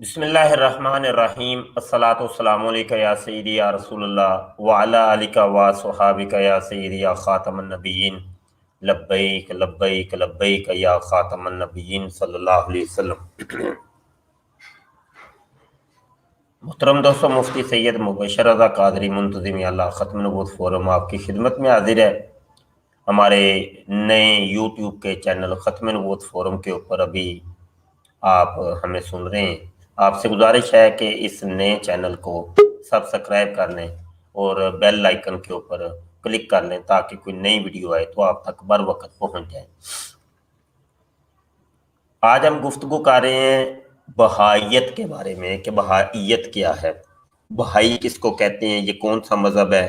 بسم اللہ الرحمن الرحیم، الصلاۃ والسلام علیکہ یا سیدی یا رسول اللہ وعلی آلک و صحابک یا سیدی یا خاتم النبیین، لبیک لبیک لبیک یا خاتم النبیین صلی اللہ علیہ وسلم۔ محترم دوستو، مفتی سید مبشر رضا قادری منتظم اللہ ختم نبوت فورم آپ کی خدمت میں حاضر ہے۔ ہمارے نئے یوٹیوب کے چینل ختم نبوت فورم کے اوپر ابھی آپ ہمیں سن رہے ہیں۔ آپ سے گزارش ہے کہ اس نئے چینل کو سبسکرائب کر لیں اور بیل آئیکن کے اوپر کلک کر لیں تاکہ کوئی نئی ویڈیو آئے تو آپ تک بر وقت پہنچ جائے۔ آج ہم گفتگو کر رہے ہیں بہائیت کے بارے میں کہ بہائیت کیا ہے، بہائی کس کو کہتے ہیں، یہ کون سا مذہب ہے،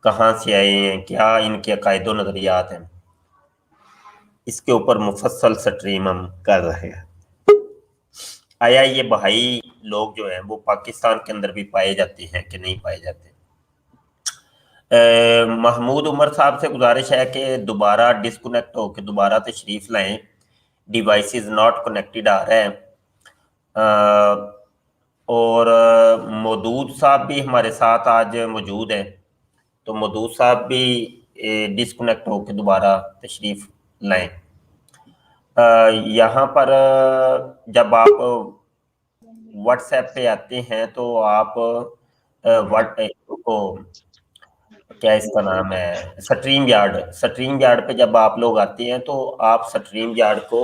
کہاں سے آئے ہیں، کیا ان کے عقائد و نظریات ہیں، اس کے اوپر مفصل سٹریم ہم کر رہے ہیں۔ آیا یہ بہائی لوگ جو ہیں وہ پاکستان کے اندر بھی پائے جاتے ہیں کہ نہیں پائے جاتے؟ محمود عمر صاحب سے گزارش ہے کہ دوبارہ ڈسکنیکٹ ہو کے دوبارہ تشریف لائیں، ڈیوائسز ناٹ کنیکٹڈ آ رہے ہیں۔ اور مودود صاحب بھی ہمارے ساتھ آج موجود ہیں، تو مودود صاحب بھی ڈسکنیکٹ ہو کے دوبارہ تشریف لائیں۔ یہاں پر جب آپ واٹس ایپ پہ آتے ہیں تو آپ کیا اس کا نام ہے سٹریم یارڈ پہ جب آپ لوگ آتے ہیں تو آپ سٹریم یارڈ کو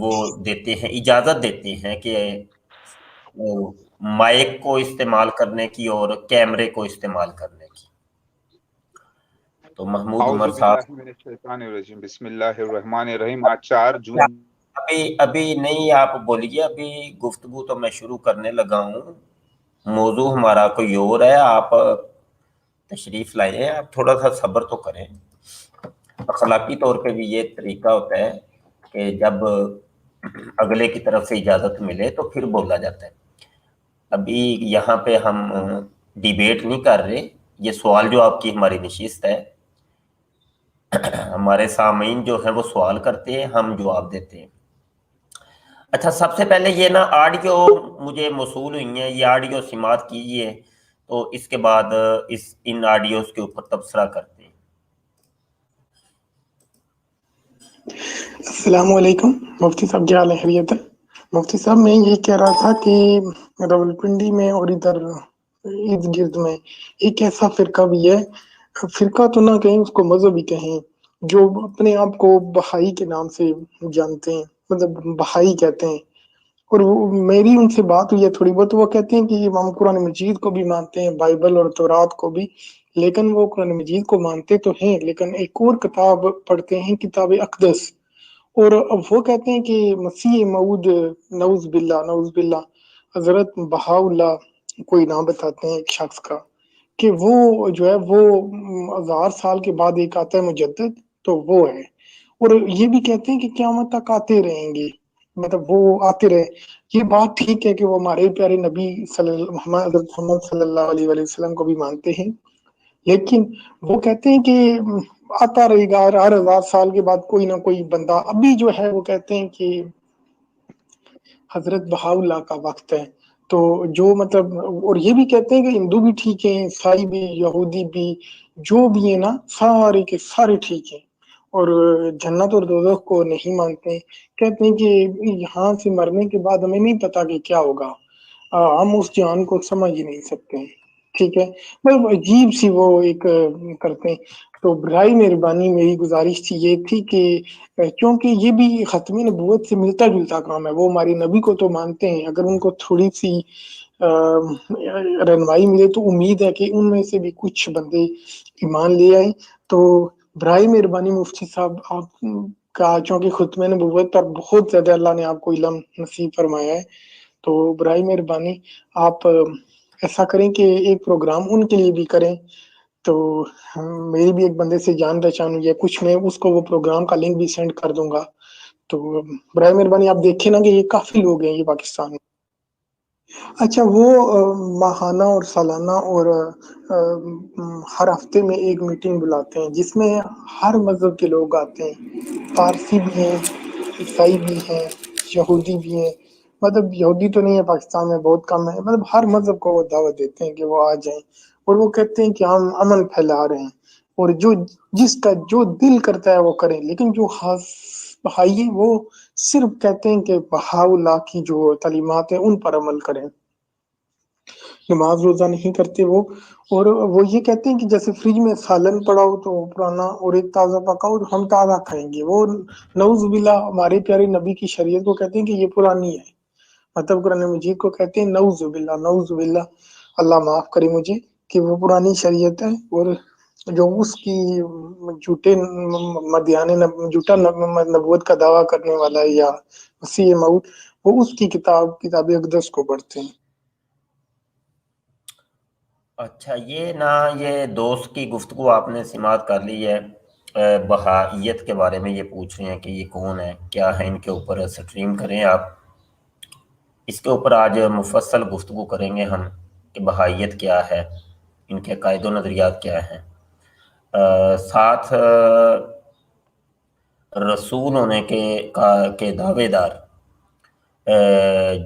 وہ دیتے ہیں، اجازت دیتے ہیں کہ مائک کو استعمال کرنے کی اور کیمرے کو استعمال کرنے کی۔ تو محمود اعوذ عمر باللہ صاحب من الشیطان الرجیم، بسم اللہ الرحمن الرحیم۔ آج 4 جون ابھی نہیں آپ بولیے، ابھی گفتگو تو میں شروع کرنے لگا ہوں، موضوع ہمارا کوئی اور ہے، آپ تشریف لائیں، آپ تھوڑا سا صبر تو کریں۔ اخلاقی طور پہ بھی یہ طریقہ ہوتا ہے کہ جب اگلے کی طرف سے اجازت ملے تو پھر بولا جاتا ہے۔ ابھی یہاں پہ ہم ڈیبیٹ نہیں کر رہے، یہ سوال جو آپ کی ہماری نشست ہے، ہمارے سامعین جو ہیں وہ سوال کرتے ہیں، ہم جواب دیتے ہیں۔ اچھا، سب سے پہلے یہ نا آڈیو مجھے موصول ہوئی ہیں، یہ آڈیو سماعت کیجیے تو اس کے بعد ان آڈیوز کے اوپر تبصرہ کرتے ہیں۔ السلام علیکم مفتی صاحب، کیا حال ہے؟ خیریت ہے؟ مفتی صاحب میں یہ کہہ رہا تھا کہ راولپنڈی میں اور ادھر ارد گرد میں ایک ایسا فرقہ بھی ہے، فرقہ تو نہ کہیں، اس کو مذہب ہی کہیں، جو اپنے آپ کو بہائی کے نام سے جانتے ہیں، مطلب بہائی کہتے ہیں۔ اور میری ان سے بات ہوئی ہے تھوڑی بہت، وہ کہتے ہیں کہ ہم قرآن مجید کو بھی مانتے ہیں، بائبل اور تورات کو بھی، لیکن وہ قرآن مجید کو مانتے تو ہیں لیکن ایک اور کتاب پڑھتے ہیں، کتاب اقدس۔ اور وہ کہتے ہیں کہ مسیح موعود، نعوذ باللہ حضرت بہاءاللہ کوئی نام بتاتے ہیں ایک شخص کا، کہ وہ جو ہے وہ 1000 سال کے بعد ایک آتا ہے مجدد، تو وہ ہے۔ اور یہ بھی کہتے ہیں کہ قیامت تک آتے رہیں گے، مطلب وہ آتے رہے۔ یہ بات ٹھیک ہے کہ وہ ہمارے پیارے نبی حضرت محمد صلی اللہ علیہ وآلہ وسلم کو بھی مانتے ہیں، لیکن وہ کہتے ہیں کہ آتا رہے گا، ہر 1000 سال کے بعد کوئی نہ کوئی بندہ۔ ابھی جو ہے وہ کہتے ہیں کہ حضرت بہاءاللہ کا وقت ہے، تو جو مطلب، اور یہ بھی کہتے ہیں کہ ہندو بھی ٹھیک ہیں، عیسائی بھی، یہودی بھی، جو بھی ہے نا، سارے کے سارے ٹھیک ہیں، اور جنت اور دوزخ کو نہیں مانتے۔ کہتے ہیں کہ یہاں سے مرنے کے بعد ہمیں نہیں پتا کہ کیا ہوگا، ہم اس جان کو سمجھ ہی نہیں سکتے ہیں، ٹھیک ہے، مطلب عجیب سی وہ ایک کرتے ہیں۔ تو برائے مہربانی میری گزارش تھی یہ تھی کہ کیونکہ یہ بھی ختم نبوت سے ملتا جلتا کام ہے، وہ ہماری نبی کو تو مانتے ہیں، اگر ان کو تھوڑی سی رہنمائی ملے تو امید ہے کہ ان میں سے بھی کچھ بندے ایمان لے آئیں۔ تو برائے مہربانی مفتی صاحب آپ کا، چونکہ ختم نبوت پر بہت زیادہ اللہ نے آپ کو علم نصیب فرمایا ہے، تو برائے مہربانی آپ ایسا کریں کہ ایک پروگرام ان کے لیے بھی کریں۔ تو میری بھی ایک بندے سے جان پہچان ہوئی ہے کچھ، میں اس کو وہ پروگرام کا لنک بھی سینڈ کر دوں گا، تو برائے مہربانی آپ دیکھیں نا کہ یہ کافی لوگ ہیں یہ پاکستان میں۔ اچھا، وہ ماہانہ اور سالانہ اور ہر ہفتے میں ایک میٹنگ بلاتے ہیں جس میں ہر مذہب کے لوگ آتے ہیں، پارسی بھی ہیں، عیسائی بھی ہیں، یہودی بھی ہیں، مطلب یہودی تو نہیں ہے پاکستان میں، بہت کم ہے، مطلب ہر مذہب کو وہ دعوت دیتے ہیں کہ وہ آ جائیں، اور وہ کہتے ہیں کہ ہم امن پھیلا رہے ہیں، اور جس کا جو دل کرتا ہے وہ کریں، لیکن جو بہائی ہیں وہ صرف کہتے ہیں کہ بہاءاللہ کی جو تعلیمات ہیں ان پر عمل کریں، نماز روزہ نہیں کرتے وہ، اور وہ یہ کہتے ہیں کہ جیسے فریج میں سالن پڑا ہو تو پرانا اور ایک تازہ پکا ہو، ہم تازہ کھائیں گے، وہ نعوذ باللہ ہمارے پیارے نبی کی شریعت کو کہتے ہیں کہ یہ پرانی ہے، مطلب قرآن مجید کو کہتے ہیں نعوذ باللہ، نعوذ باللہ، اللہ معاف کرے مجھے، کہ وہ پرانی شریعت ہے، اور جو اس کی جھوٹا نبوت کا دعویٰ کرنے والا ہے یا مسیح موعود، وہ اس کی کتاب اقدس کو پڑھتے ہیں۔ اچھا، یہ دوست کی گفتگو آپ نے سماعت کر لی ہے، بہائیت کے بارے میں یہ پوچھ رہے ہیں کہ یہ کون ہے، کیا ہے، ان کے اوپر سٹریم کریں آپ، اس کے اوپر آج مفصل گفتگو کریں گے ہم کہ بہائیت کیا ہے، ان کے عقائد و نظریات کیا ہیں، ساتھ رسول ہونے کے دعوے دار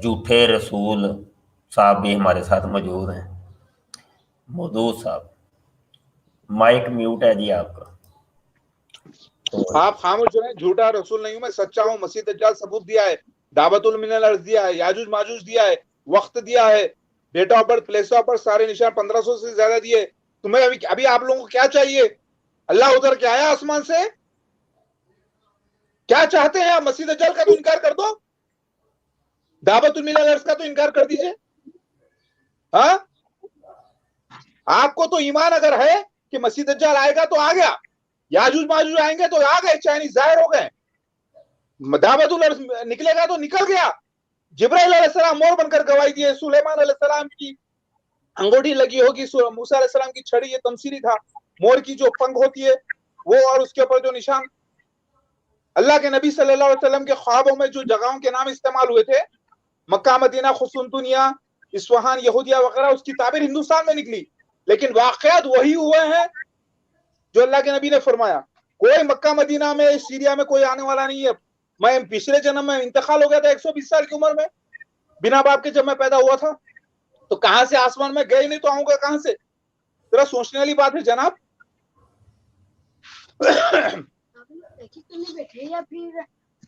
جھوٹے رسول صاحب بھی ہمارے ساتھ موجود ہیں۔ مودود صاحب، مائک میوٹ ہے جی آپ کا۔ آپ خاموش رہیں، جھوٹا رسول نہیں ہوں میں، سچا ہوں، مسیح دجال ثبوت دیا ہے، دعوت المن الارض دیا ہے، یاجوج ماجوج دیا ہے، وقت دیا ہے، date of birth, place of birth, سارے نشان 1500 سے زیادہ دیے۔ تمہیں ابھی آپ لوگوں کو کیا چاہیے؟ اللہ ادھر کے آیا آسمان سے؟ کیا چاہتے ہیں آپ؟ مسیح دجال کا تو انکار کر دو، دعوت المن الارض کا تو انکار کر دیجئے۔ ہاں، آپ کو تو ایمان اگر ہے کہ مسیح دجال آئے گا تو آ گیا، یاجوج ماجوج آئیں گے تو آ گئے، چائنیز ظاہر ہو گئے، دعوت الارض نکلے گا تو نکل گیا، جبرائیل علیہ السلام مور بن کر گواہی دیے، سلیمان علیہ السلام کی انگوٹھی لگی ہوگی، موسیٰ علیہ السلام کی چھڑی، یہ تمثیلی تھا، مور کی جو پنکھ ہوتی ہے وہ، اور اس کے اوپر جو نشان، اللہ کے نبی صلی اللہ علیہ وسلم کے خوابوں میں جو جگہوں کے نام استعمال ہوئے تھے، مکہ، مدینہ، قسطنطنیہ، اصفہان، یہودیہ وغیرہ، اس کی تعبیر ہندوستان میں نکلی، لیکن واقعات وہی ہوئے ہیں جو اللہ کے نبی نے فرمایا۔ کوئی مکہ مدینہ میں، سیریا میں کوئی آنے والا نہیں ہے۔ میں پچھلے جنم میں انتقال ہو گیا تھا 120 سال کی عمر میں، بنا باپ کے، جب میں پیدا ہوا تھا، تو کہاں سے آسمان میں گئے نہیں تو آؤں گا کہاں سے؟ ذرا سوچنے والی بات ہے جناب۔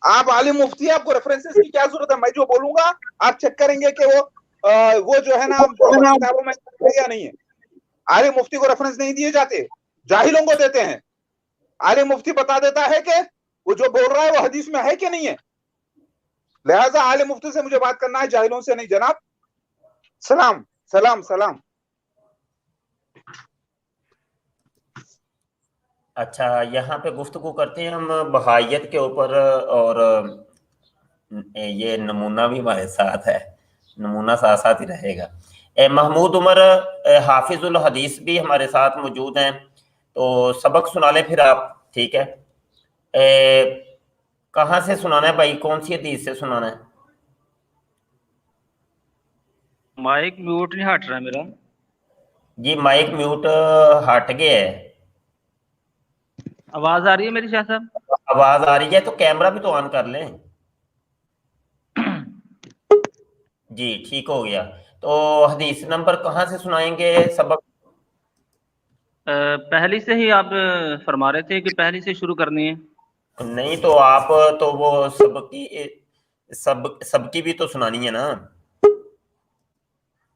آپ عالم مفتی، آپ کو ریفرنسز کی کیا ضرورت ہے؟ میں جو بولوں گا آپ چیک کریں گے کہ وہ جو ہے نا کتابوں میں ہے یا نہیں ہے۔ عالم مفتی کو ریفرنس نہیں دیے جاتے، جاہلوں کو دیتے ہیں۔ عالم مفتی بتا دیتا ہے کہ وہ جو بول رہا ہے وہ حدیث میں ہے کہ نہیں ہے، لہٰذا عالم مفتی سے مجھے بات کرنا ہے، جاہلوں سے نہیں جناب۔ سلام سلام سلام۔ اچھا، یہاں پہ گفتگو کرتے ہیں ہم بہائیت کے اوپر، اور یہ نمونہ بھی ہمارے ساتھ ہے، نمونہ ساتھ ساتھ ہی رہے گا۔ محمود عمر حافظ الحدیث بھی ہمارے ساتھ موجود ہیں، تو سبق سنا لیں پھر آپ، ٹھیک ہے؟ کہاں سے سنانا ہے بھائی، کون سی حدیث سے سنانا ہے؟ مائک میوٹ نہیں ہٹ رہا میرا جی مائک میوٹ ہٹ گیا ہے، آواز آ رہی ہے میری شاہ صاحب؟ آواز آ رہی ہے تو کیمرہ بھی تو آن کر لیں۔ جی ٹھیک ہو گیا، تو حدیث نمبر کہاں سے سنائیں گے سبق؟ پہلی سے ہی آپ فرما رہے تھے کہ پہلی سے شروع کرنی ہے؟ نہیں تو آپ تو وہ سب کی بھی تو سنانی ہے نا۔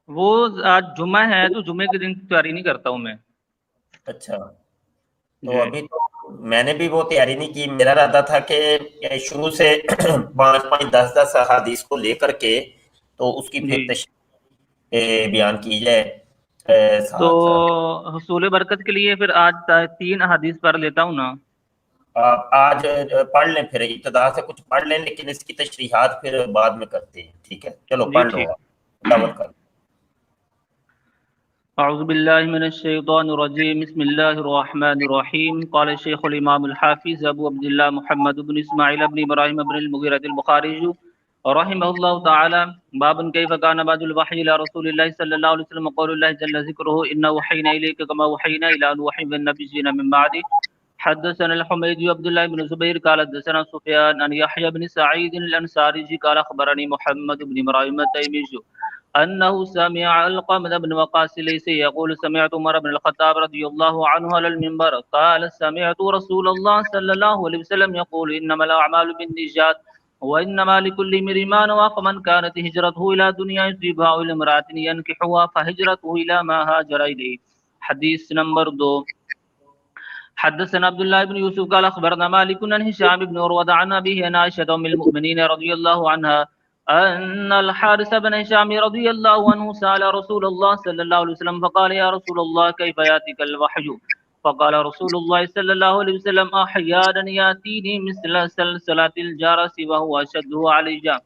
وہ آج جمعہ ہے تو جمعے کے دن کی تیاری نہیں کرتا ہوں میں۔ اچھا، تو جی ابھی تو میں نے بھی وہ تیاری نہیں کی، میرا ارادہ تھا کہ شروع سے 5 10 احادیث کو لے کر کے تو اس کی پھر جی، تشریح بیان کی جائے تو ساتھ ساتھ۔ حصول برکت کے لیے پھر آج 3 احادیث پڑھ لیتا ہوں نا۔ آپ آج پڑھ لیں، پھر ابتدا سے کچھ پڑھ لیں، لیکن اس کی تشریحات پھر بعد میں کرتے ہیں، ٹھیک ہے؟ چلو جی پڑھ لو، ٹھیک۔ دعوت کر۔ اعوذ باللہ من الشیطان الرجیم، بسم اللہ الرحمن الرحیم۔ قال الشیخ الامام الحافظ ابو عبداللہ محمد بن اسماعیل بن ابراہیم بن المغیرۃ البخاری رحمہ اللہ تعالی، باب کیف کان بعد الوحی الی رسول اللہ صلی اللہ علیہ وسلم، قول اللہ جل ذکرہ انا وحینا الیک کما وحینا الی نوح والنبیین من بعدہ، حدثنا الحميدي عبد الله بن زبير قال حدثنا سفيان عن يحيى بن سعيد الأنصاري قال أخبرني محمد بن إبراهيم التيمي أنه سمع علقمة بن وقاص ليس يقول سمعت عمر بن الخطاب رضي الله عنه على المنبر قال سمعت رسول الله صلى الله عليه وسلم يقول إنما الأعمال بالنيات وإنما لكل امرئ ما نوى فمن كانت هجرته إلى دنيا يصيبها أو إلى امرأة ينكحها فهجرته إلى ما هاجر إليه. حدیث نمبر 2. حدثنا عبد الله بن يوسف قال أخبرنا مالك عن هشام بن عروة عن أبيه عن عائشة أم المؤمنين رضي الله عنها أن الحارث بن هشام رضي الله عنه سأل رسول الله صلى الله عليه وسلم فقال يا رسول الله كيف يأتيك الوحي؟ فقال رسول الله صلى الله عليه وسلم أحيانا يأتيني مثل سلسلة الجرس وهو أشده علي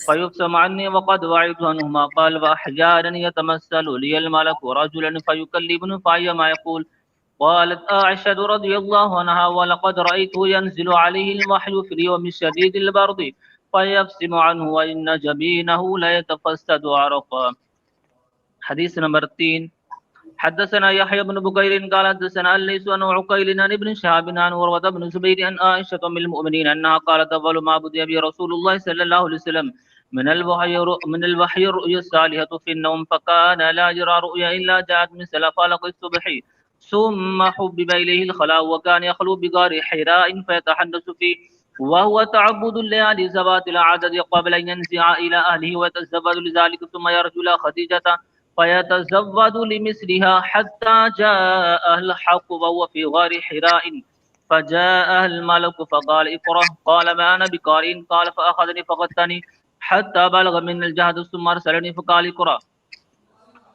فيقسم عني وقد وعدت عنهما. قال وأحيانا يتمثل لي الملك رجلا فيكلمني فأيما يقول. قالت عائشة رضي الله عنها ولقد رأيته ينزل عليه الوحي في اليوم الشديد البرد فيبسم عنه وإن جبينه ليتفسد عرقا. حدیث نمبر 3. حدثنا يحيى بن بكير قال حدثنا الليث عن عقيل عن ابن شهاب عن عروة بن الزبير عن عائشة أم المؤمنين أنها قالت أول ما بدأ به رسول الله صلى الله عليه وسلم من الوحي الرؤيا الصالحة في النوم فكان لا يرى رؤيا إلا جاءت مثل فلق الصبح ثم حبب إليه الخلاء وكان يخلو بغار حراء فيتحدث فيه وهو تعبد الليالي ذوات العدد قبل أن ينزع إلى أهله ويتزود لذلك ثم يرجو إلى خديجة فيتزود لمثلها حتى جاء الحق وهو في غار حراء فجاء الملك فقال اقرأ قال ما أنا بقارئ قال فأخذني فغتني حتى بلغ من الجهد ثم أرسلني فقال اقرأ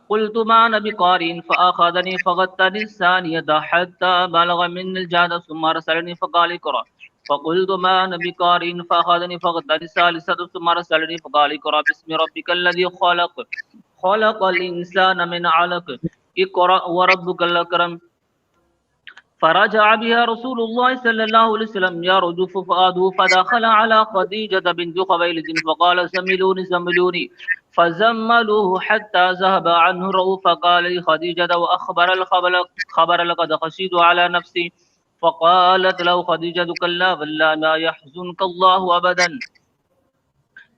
قلت ما أنا بقارئ فأخذني فغتني الثانية حتى بلغ من الجهد ثم أرسلني فقال اقرأ فقلت ما أنا بقارئ فأخذني فغتني الثالثة ثم أرسلني فقال اقرأ باسم ربك الذي خلق الإنسان من علق اقرأ وربك الأكرم. فرجع بها رسول الله صلى الله عليه وسلم يرجف فؤاده فدخل على خديجة بنت خويلد فقال زملوني فزملوه حتى ذهب عنه الروع فقال لخديجة وأخبر الخبر لقد خشيت على نفسي فقالت له خديجة كلا والله لا يحزنك الله أبدا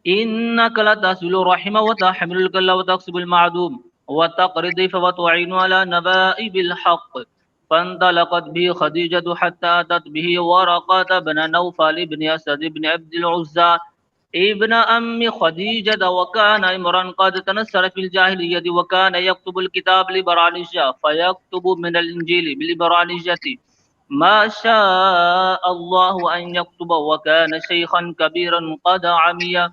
إنك لتصل الرحم وتحمل الكل وتكسب المعدوم وتقري الضيف وتعين على نبائب الحق. فانطلقت به خديجة حتى أتت به ورقة بن نوفل بن أسد بن عبد العزى ابن أم خديجة وكان امرا قد تنصر في الجاهلية وكان يكتب الكتاب لبرانيجة فيكتب من الإنجيل بلبرانيجة ما شاء الله أن يكتب وكان شيخا كبيرا قد عمي.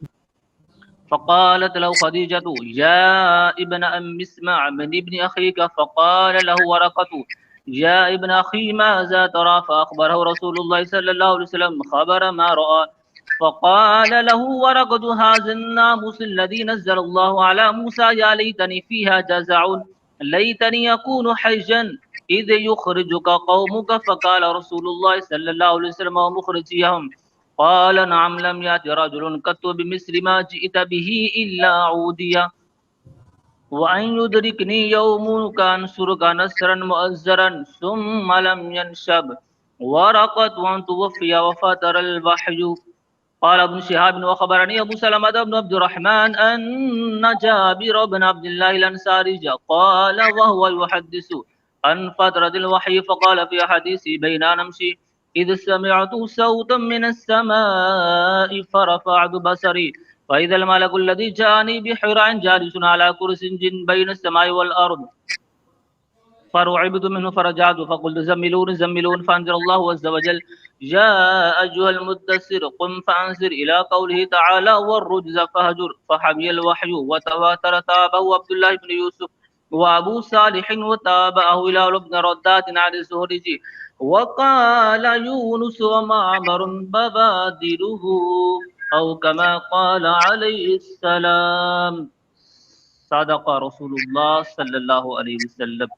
فقالت له خديجة يا ابن أم اسمع من ابن أخيك فقال له ورقة يا ابن أخي ماذا ترى فأخبره رسول الله صلى الله عليه وسلم خبر ما رأى فقال له ورقة هذا الناموس الذي نزل الله على موسى يا ليتني فيها جزع ليتني يكون حجا إذ يخرجك قومك فقال رسول الله صلى الله عليه وسلم ومخرجيهم قال نعم لم يأت رجل قط بمثل ما جئت به إلا عوديا وأن يدركني يوم كأنصرك نصرا مؤزرا ثم لم ينشب ورقت وأن توفي وفتر الوحي. قال ابن شهاب وخبرني أبو سلمة بن عبد الرحمن أن جابر بن عبد الله الأنصاري قال وهو يحدث عن فترة الوحي فقال في حديثي بين نمشي إذ سمعت صوتا من السماء فرفعت بصري فإذا الملك الذي جاءني بحراء جالس على كرسي بين السماء والأرض فرعبت منه فرجعت فقلت زملون فأنزل الله عز وجل يا أيها المدثر قم فأنزل إلى قوله تعالى والرجز فهجر فحمي الوحي وتواتر تابه عبد الله بن يوسف وأبو صالح وتابعه إلى ابن ردات عن الزهري وقال يونس ومعمر ببادره أو كما قال عليه السلام صدق رسول الله صلی اللہ علیہ وسلم.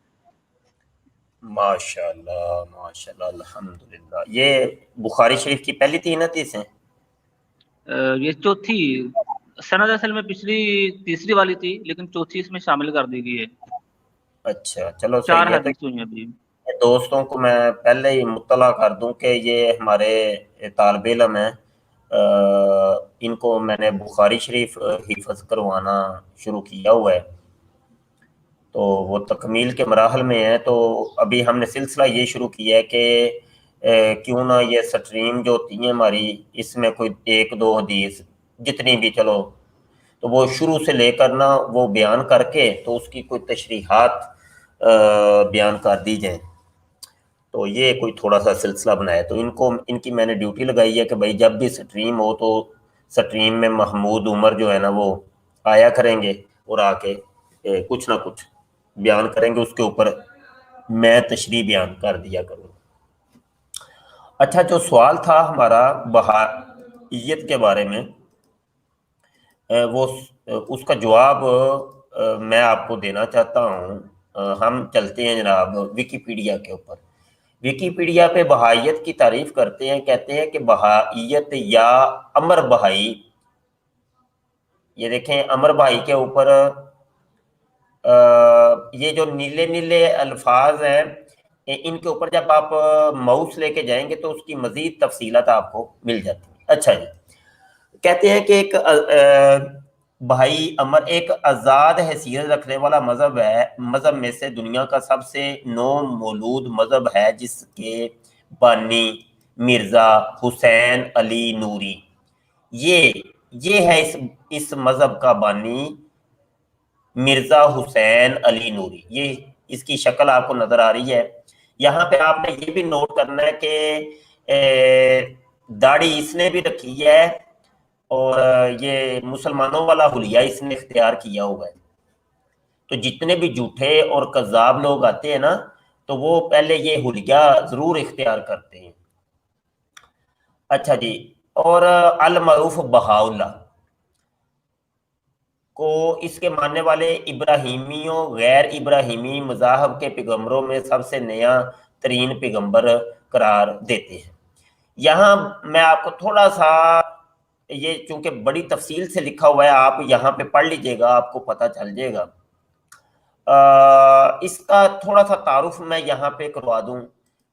ماشاءاللہ الحمدللہ. یہ بخاری شریف کی پہلی 3 حدیث ہیں؟ یہ چوتھی سند اصل میں پچھلی تیسری والی تھی لیکن چوتھی اس میں شامل کر دی گئی ہے. اچھا چلو 4 حدیث ہوئی ابھی. دوستوں کو میں پہلے ہی مطلع کر دوں کہ یہ ہمارے طالب علم ہیں، ان کو میں نے بخاری شریف حفظ کروانا شروع کیا ہوا ہے، تو وہ تکمیل کے مراحل میں ہیں۔ تو ابھی ہم نے سلسلہ یہ شروع کیا ہے کہ کیوں نہ یہ سٹریم جو ہوتی ہیں ہماری، اس میں کوئی 1-2 حدیث جتنی بھی، چلو تو وہ شروع سے لے کر نا وہ بیان کر کے تو اس کی کوئی تشریحات بیان کر دی جائیں، تو یہ کوئی تھوڑا سا سلسلہ بنایا۔ تو ان کی میں نے ڈیوٹی لگائی ہے کہ بھائی جب بھی سٹریم ہو تو سٹریم میں محمود عمر جو ہے نا وہ آیا کریں گے اور آ کے کچھ نہ کچھ بیان کریں گے، اس کے اوپر میں تشریح بیان کر دیا کروں۔ اچھا، جو سوال تھا ہمارا بہائیت کے بارے میں، وہ اس کا جواب میں آپ کو دینا چاہتا ہوں۔ ہم چلتے ہیں جناب ویکیپیڈیا کے اوپر۔ ویکیپیڈیا پہ بہائیت کی تعریف کرتے ہیں، کہتے ہیں کہ بہائیت یا امر بہائی، یہ دیکھیں امر بہائی کے اوپر یہ جو نیلے نیلے الفاظ ہیں، ان کے اوپر جب آپ ماؤس لے کے جائیں گے تو اس کی مزید تفصیلات آپ کو مل جاتی ہیں۔ اچھا جی، کہتے ہیں کہ ایک بہائی امر ایک آزاد حیثیت رکھنے والا مذہب ہے، مذہب میں سے دنیا کا سب سے نو مولود مذہب ہے، جس کے بانی مرزا حسین علی نوری، یہ ہے اس مذہب کا بانی مرزا حسین علی نوری۔ یہ اس کی شکل آپ کو نظر آ رہی ہے۔ یہاں پہ آپ نے یہ بھی نوٹ کرنا ہے کہ داڑھی اس نے بھی رکھی ہے اور یہ مسلمانوں والا حلیہ اس نے اختیار کیا ہوا ہے۔ تو جتنے بھی جھوٹے اور کذاب لوگ آتے ہیں نا تو وہ پہلے یہ حلیہ ضرور اختیار کرتے ہیں۔ اچھا جی، اور المعروف بہاءاللہ کو اس کے ماننے والے ابراہیمیوں غیر ابراہیمی مذاہب کے پیغمبروں میں سب سے نیا ترین پیغمبر قرار دیتے ہیں۔ یہاں میں آپ کو تھوڑا سا، یہ چونکہ بڑی تفصیل سے لکھا ہوا ہے، آپ یہاں پہ پڑھ لیجئے گا، آپ کو پتہ چل جائے گا۔ اس کا تھوڑا سا تعارف میں یہاں پہ کروا دوں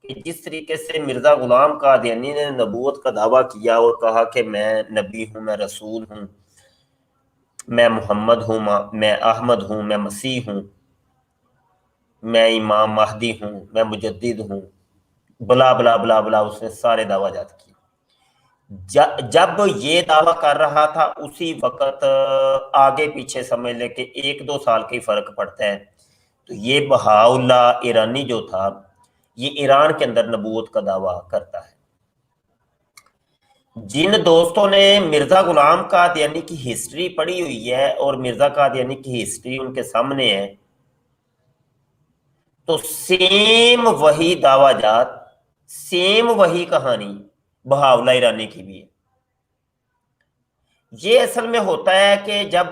کہ جس طریقے سے مرزا غلام قادیانی نے نبوت کا دعویٰ کیا اور کہا کہ میں نبی ہوں، میں رسول ہوں، میں محمد ہوں، میں احمد ہوں، میں مسیح ہوں، میں امام مہدی ہوں، میں مجدد ہوں، بلا بلا بلا بلا، اس نے سارے دعویٰ جات کیے۔ جب یہ دعویٰ کر رہا تھا اسی وقت آگے پیچھے سمجھ لے کہ 1-2 سال کا ہی فرق پڑتا ہے، تو یہ بہاءاللہ ایرانی جو تھا یہ ایران کے اندر نبوت کا دعویٰ کرتا ہے۔ جن دوستوں نے مرزا غلام قادیانی کی ہسٹری پڑھی ہوئی ہے اور مرزا قادیانی کی ہسٹری ان کے سامنے ہے، تو سیم وہی دعویٰ جات، سیم وہی کہانی بہاءاللہ ایرانی کی بھی ہے۔ یہ اصل میں ہوتا ہے کہ جب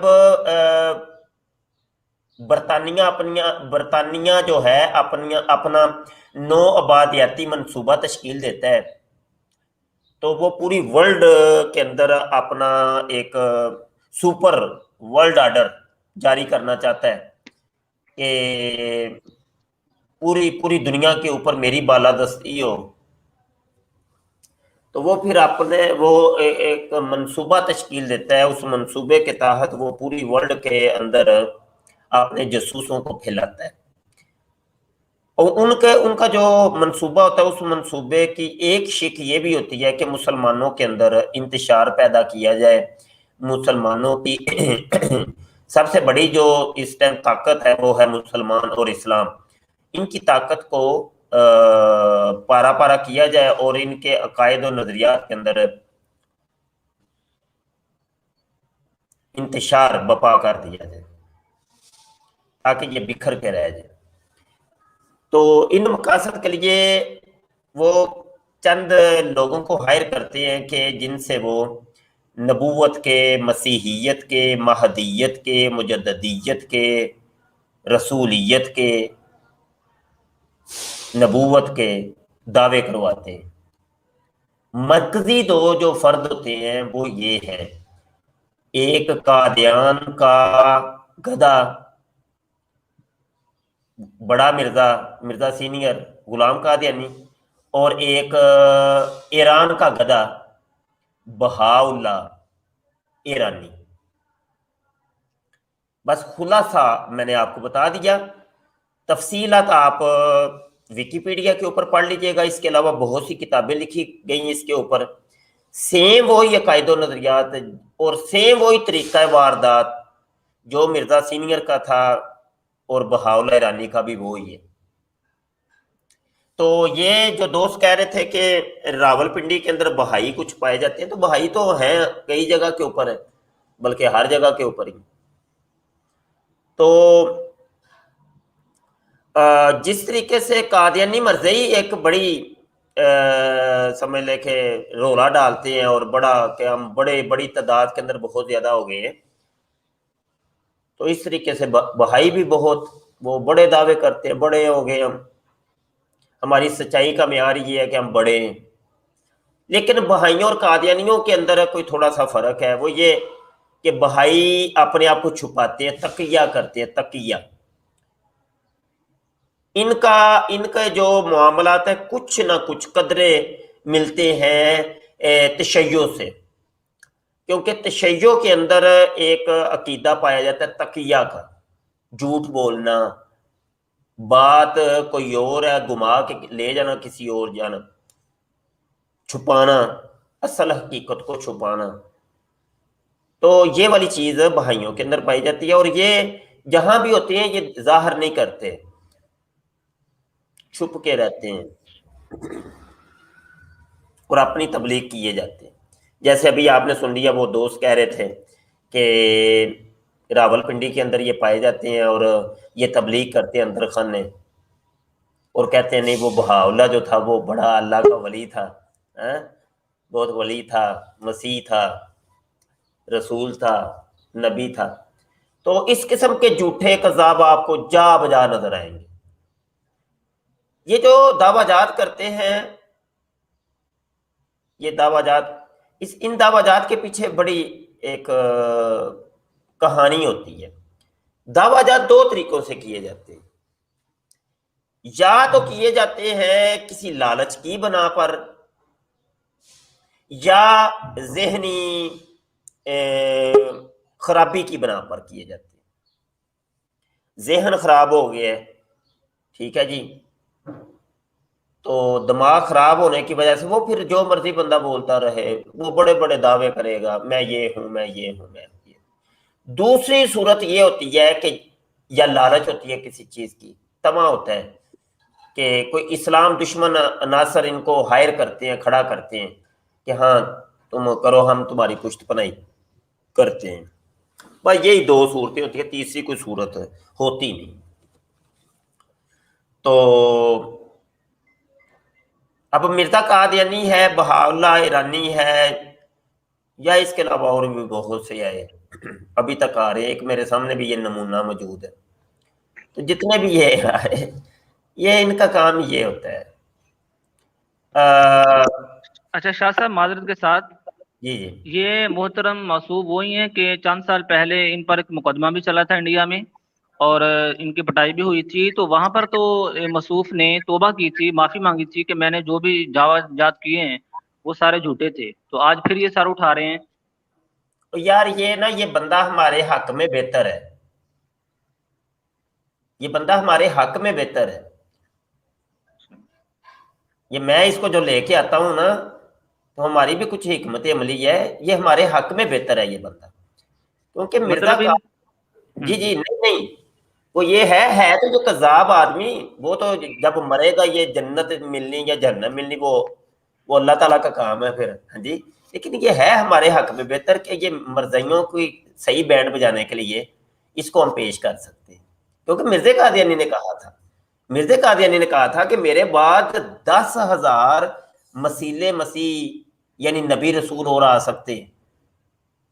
برطانیہ جو ہے اپنا نو آبادیاتی منصوبہ تشکیل دیتا ہے، تو وہ پوری ورلڈ کے اندر اپنا ایک سپر ورلڈ آرڈر جاری کرنا چاہتا ہے کہ پوری دنیا کے اوپر میری بالادستی ہو، تو وہ پھر وہ ایک منصوبہ تشکیل دیتا ہے۔ اس منصوبے کے تحت وہ پوری ورلڈ کے اندر اپنے جاسوسوں کو پھیلاتا ہے، اور ان کا جو منصوبہ ہوتا ہے، اس منصوبے کی ایک شک یہ بھی ہوتی ہے کہ مسلمانوں کے اندر انتشار پیدا کیا جائے۔ مسلمانوں کی سب سے بڑی جو اس ٹائم طاقت ہے وہ ہے مسلمان اور اسلام، ان کی طاقت کو پارا پارا کیا جائے اور ان کے عقائد و نظریات کے اندر انتشار بپا کر دیا جائے تاکہ یہ بکھر کے رہ جائے۔ تو ان مقاصد کے لیے وہ چند لوگوں کو ہائر کرتے ہیں کہ جن سے وہ نبوت کے، مسیحیت کے، مہدیت کے، مجددیت کے، رسولیت کے، نبوت کے دعوے کرواتے ہیں۔ مرکزی دو جو فرد ہوتے ہیں وہ یہ ہے، ایک قادیان کا گدھا بڑا مرزا سینئر، غلام قادیانی اور ایک ایران کا گدھا بہاؤلہ ایرانی. بس خلاصہ میں نے آپ کو بتا دیا. تفصیلات آپ ویکیپیڈیا کے اوپر پڑھ لیجئے گا. اس کے علاوہ بہت سی کتابیں لکھی گئی اس کے اوپر. سیم وہی عقائد و نظریات اور سیم وہی طریقہ واردات جو مرزا سینئر کا تھا اور بہاؤلہ ایرانی کا بھی وہی ہے. تو یہ جو دوست کہہ رہے تھے کہ راول پنڈی کے اندر بہائی کچھ پائے جاتے ہیں، تو بہائی تو ہیں کئی جگہ کے اوپر ہے، بلکہ ہر جگہ کے اوپر ہی. تو جس طریقے سے قادیانی مرزائی ایک بڑی سمجھ لے کہ رولا ڈالتے ہیں اور بڑا کہ ہم بڑی تعداد کے اندر بہت زیادہ ہو گئے ہیں، تو اس طریقے سے بہائی بھی بہت وہ بڑے دعوے کرتے ہیں، بڑے ہو گئے ہم، ہماری سچائی کا معیار یہ ہے کہ ہم بڑے ہیں. لیکن بہائیوں اور قادیانیوں کے اندر کوئی تھوڑا سا فرق ہے، وہ یہ کہ بہائی اپنے آپ کو چھپاتے ہیں، تقیہ کرتے ہیں، تقیہ. ان کا جو معاملات ہے کچھ نہ کچھ قدرے ملتے ہیں تشیع سے، کیونکہ تشیع کے اندر ایک عقیدہ پایا جاتا ہے تقیہ کا، جھوٹ بولنا، بات کوئی اور ہے گما کے لے جانا کسی اور جانا، چھپانا، اصل حقیقت کو چھپانا. تو یہ والی چیز بہائیوں کے اندر پائی جاتی ہے، اور یہ جہاں بھی ہوتے ہیں یہ ظاہر نہیں کرتے، چھپ کے رہتے ہیں اور اپنی تبلیغ کیے جاتے ہیں. جیسے ابھی آپ نے سن لیا وہ دوست کہہ رہے تھے کہ راول پنڈی کے اندر یہ پائے جاتے ہیں اور یہ تبلیغ کرتے ہیں اندر خانے، اور کہتے ہیں نہیں وہ بہاؤلہ جو تھا وہ بڑا اللہ کا ولی تھا، بہت ولی تھا، مسیح تھا، رسول تھا، نبی تھا. تو اس قسم کے جھوٹے کذاب آپ کو جا بجا نظر آئیں گے. یہ جو دعویٰ جات کرتے ہیں، یہ دعویٰ جات، ان دعویٰ جات کے پیچھے بڑی ایک کہانی ہوتی ہے. دعویٰ جات دو طریقوں سے کیے جاتے ہیں، یا تو کیے جاتے ہیں کسی لالچ کی بنا پر، یا ذہنی خرابی کی بنا پر کیے جاتے ہیں. ذہن خراب ہو گیا ہے، ٹھیک ہے جی، تو دماغ خراب ہونے کی وجہ سے وہ پھر جو مرضی بندہ بولتا رہے، وہ بڑے بڑے دعوے کرے گا، میں یہ ہوں، میں یہ ہوں، میں یہ. دوسری صورت یہ ہوتی ہے کہ یا لالچ ہوتی ہے کسی چیز کی، طمع ہوتا ہے کہ کوئی اسلام دشمن عناصر ان کو ہائر کرتے ہیں، کھڑا کرتے ہیں کہ ہاں تم کرو، ہم تمہاری پشت پناہی کرتے ہیں. بس یہی دو صورتیں ہوتی ہیں، تیسری کوئی صورت ہوتی نہیں. تو اب مرزا قادیانی ہے، بہاؤلہ ایرانی ہے، یا اس کے علاوہ اور بھی بہت سے آئے ابھی تک آ رہے ہیں. ایک میرے سامنے بھی یہ نمونہ موجود ہے. تو جتنے بھی یہ آئے، یہ ان کا کام یہ ہوتا ہے. اچھا شاہ صاحب معذرت کے ساتھ، جی یہ محترم معصوب وہی ہیں کہ چند سال پہلے ان پر ایک مقدمہ بھی چلا تھا انڈیا میں، اور ان کی پٹائی بھی ہوئی تھی، تو وہاں پر تو مصوف نے توبہ کی تھی، معافی مانگی تھی کہ میں نے جو بھی دعویٰ جات کیے ہیں وہ سارے جھوٹے تھے. تو آج پھر یہ سر اٹھا رہے ہیں. یار یہ بندہ ہمارے حق میں بہتر ہے، یہ بندہ ہمارے حق میں بہتر ہے. یہ میں اس کو جو لے کے آتا ہوں نا، تو ہماری بھی کچھ حکمت عملی ہے، یہ ہمارے حق میں بہتر ہے یہ بندہ. کیونکہ مرزا کا جی نہیں وہ یہ ہے تو جو کذاب آدمی، وہ تو جب مرے گا یہ جنت ملنی یا جہنم ملنی وہ اللہ تعالیٰ کا کام ہے پھر. ہاں جی، لیکن یہ ہے ہمارے حق میں بہتر کہ یہ مرزائیوں کو صحیح بینڈ بجانے کے لیے اس کو ہم پیش کر سکتے ہیں. کیونکہ مرزا قادیانی نے کہا تھا کہ میرے بعد 10,000 مسیح یعنی نبی رسول اور آ سکتے ہیں.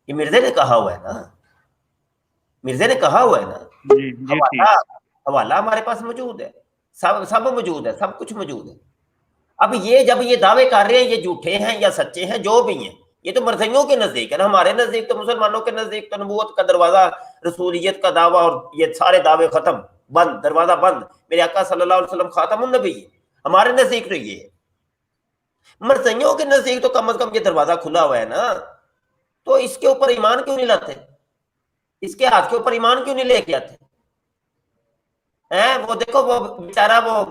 یہ مرزا نے کہا ہوا ہے نا. حوالہ ہمارے پاس موجود ہے، سب موجود ہے، سب کچھ موجود ہے. اب یہ جب یہ دعوے کر رہے ہیں، یہ جھوٹے ہیں یا سچے ہیں، جو بھی ہیں، یہ تو مرزائیوں کے نزدیک ہے نا. ہمارے نزدیک تو مسلمانوں کے نزدیک تو نبوت کا دروازہ، رسولیت کا دعویٰ اور یہ سارے دعوے ختم، بند، دروازہ بند. میرے آقا صلی اللہ علیہ وسلم خاتم النبی. ہمارے نزدیک تو یہ ہے. مرزائیوں کے نزدیک تو کم از کم یہ دروازہ کھلا ہوا ہے نا, تو اس کے اوپر ایمان کیوں نہیں لاتے؟ اس کے ہاتھ کے اوپر ایمان کیوں نہیں لے کے آتے؟ وہ دیکھو وہ بیچارہ وہ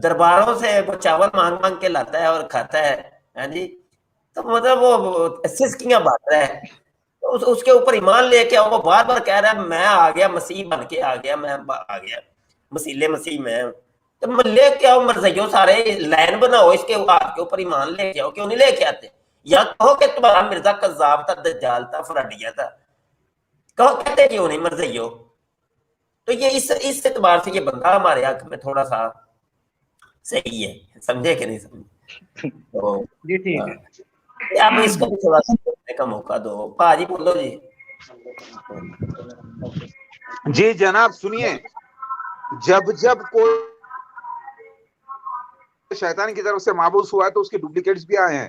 درباروں سے وہ چاول مانگ مانگ کے لاتا ہے اور کھاتا ہے, ہاں جی, تو مطلب وہ سسکیاں بات رہا ہے, اس کے اوپر ایمان لے کے وہ بار بار کہہ رہا ہے میں آ گیا, مسیح بن کے آ گیا, میں آ گیا, مسیلے مسیح میں. تو لے کے آؤ مرزائیوں, سارے لائن بناؤ, اس کے ہاتھ کے اوپر ایمان لے کے آؤ, کیوں نہیں لے کے آتے؟ یا کہو کہ تمہارا مرزا کذاب تھا, دجال تھا, فراڈیا تھا, کہو, کہتے کیوں نہیں مرزائیوں؟ تو یہ اس اعتبار سے یہ بندہ ہمارے حق میں تھوڑا سا صحیح ہے, سمجھے کہ نہیں سمجھے؟ تو جی ٹھیک ہے. اب اس کو بھی تھوڑا سا بولنے کا موقع دو. پاجی بولو جی. جی جناب سنیے, جب کوئی شیطان کی طرف سے مابوس ہوا ہے تو اس کے ڈپلیکیٹس بھی آئے ہیں.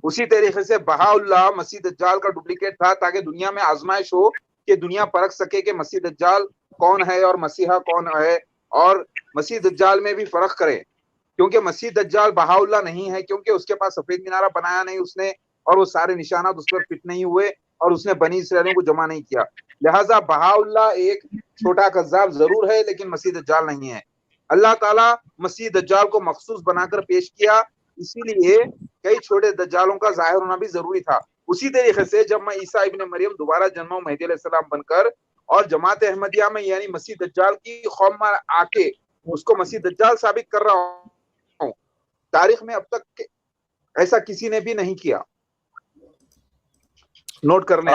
اسی طریقے سے بہاء اللہ مسیح دجال کا ڈپلیکیٹ تھا, تاکہ دنیا میں آزمائش ہو کہ دنیا پرکھ سکے کہ مسیح دجال کون ہے اور مسیحا کون ہے, اور مسیح دجال میں بھی فرق کرے. کیونکہ مسیح دجال بہاء اللہ نہیں ہے, کیونکہ اس کے پاس سفید مینارہ بنایا نہیں اس نے, اور وہ سارے نشانات اس پر فٹ نہیں ہوئے, اور اس نے بنی اسرائیلیوں کو جمع نہیں کیا. لہٰذا بہاء اللہ ایک چھوٹا کذاب ضرور ہے, لیکن مسیح دجال نہیں ہے. اللہ تعالیٰ مسیح دجال کو مخصوص بنا کر پیش کیا, اسی لیے کئی چھوٹے دجالوں کا ظاہر ہونا بھی ضروری تھا. اسی طریقے سے جب میں عیسیٰ ابن مریم دوبارہ جنما ہوں مہدی علیہ السلام بن کر, اور جماعت احمدیہ میں یعنی مسیح دجال کی قوم میں آ کے اس کو مسیح دجال ثابت کر رہا ہوں, تاریخ میں اب تک ایسا کسی نے بھی نہیں کیا. نوٹ کرنے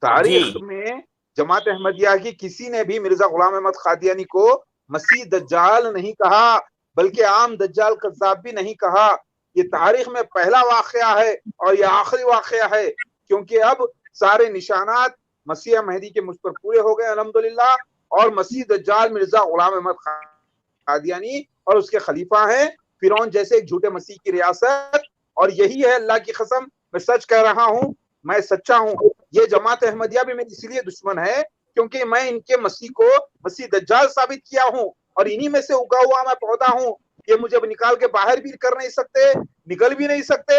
تاریخ میں جماعت احمدیہ کی کسی نے بھی مرزا غلام احمد قادیانی کو مسیح دجال نہیں کہا, بلکہ عام دجال کذاب بھی نہیں کہا. یہ تاریخ میں پہلا واقعہ ہے اور یہ آخری واقعہ ہے, کیونکہ اب سارے نشانات مسیح مہدی کے مجھ پر پورے ہو گئے الحمدللہ, اور مسیح دجال مرزا غلام احمد قادیانی اور اس کے خلیفہ ہیں, فرعون جیسے ایک جھوٹے مسیح کی ریاست. اور یہی ہے, اللہ کی قسم میں سچ کہہ رہا ہوں, میں سچا ہوں. یہ جماعت احمدیہ بھی میری اس لیے دشمن ہے کیونکہ میں ان کے مسیح کو مسیح دجال ثابت کیا ہوں, اور انہی میں سے اگا ہوا میں پودا ہوں. یہ مجھے نکال کے باہر بھی کر نہیں سکتے, نکل بھی نہیں سکتے,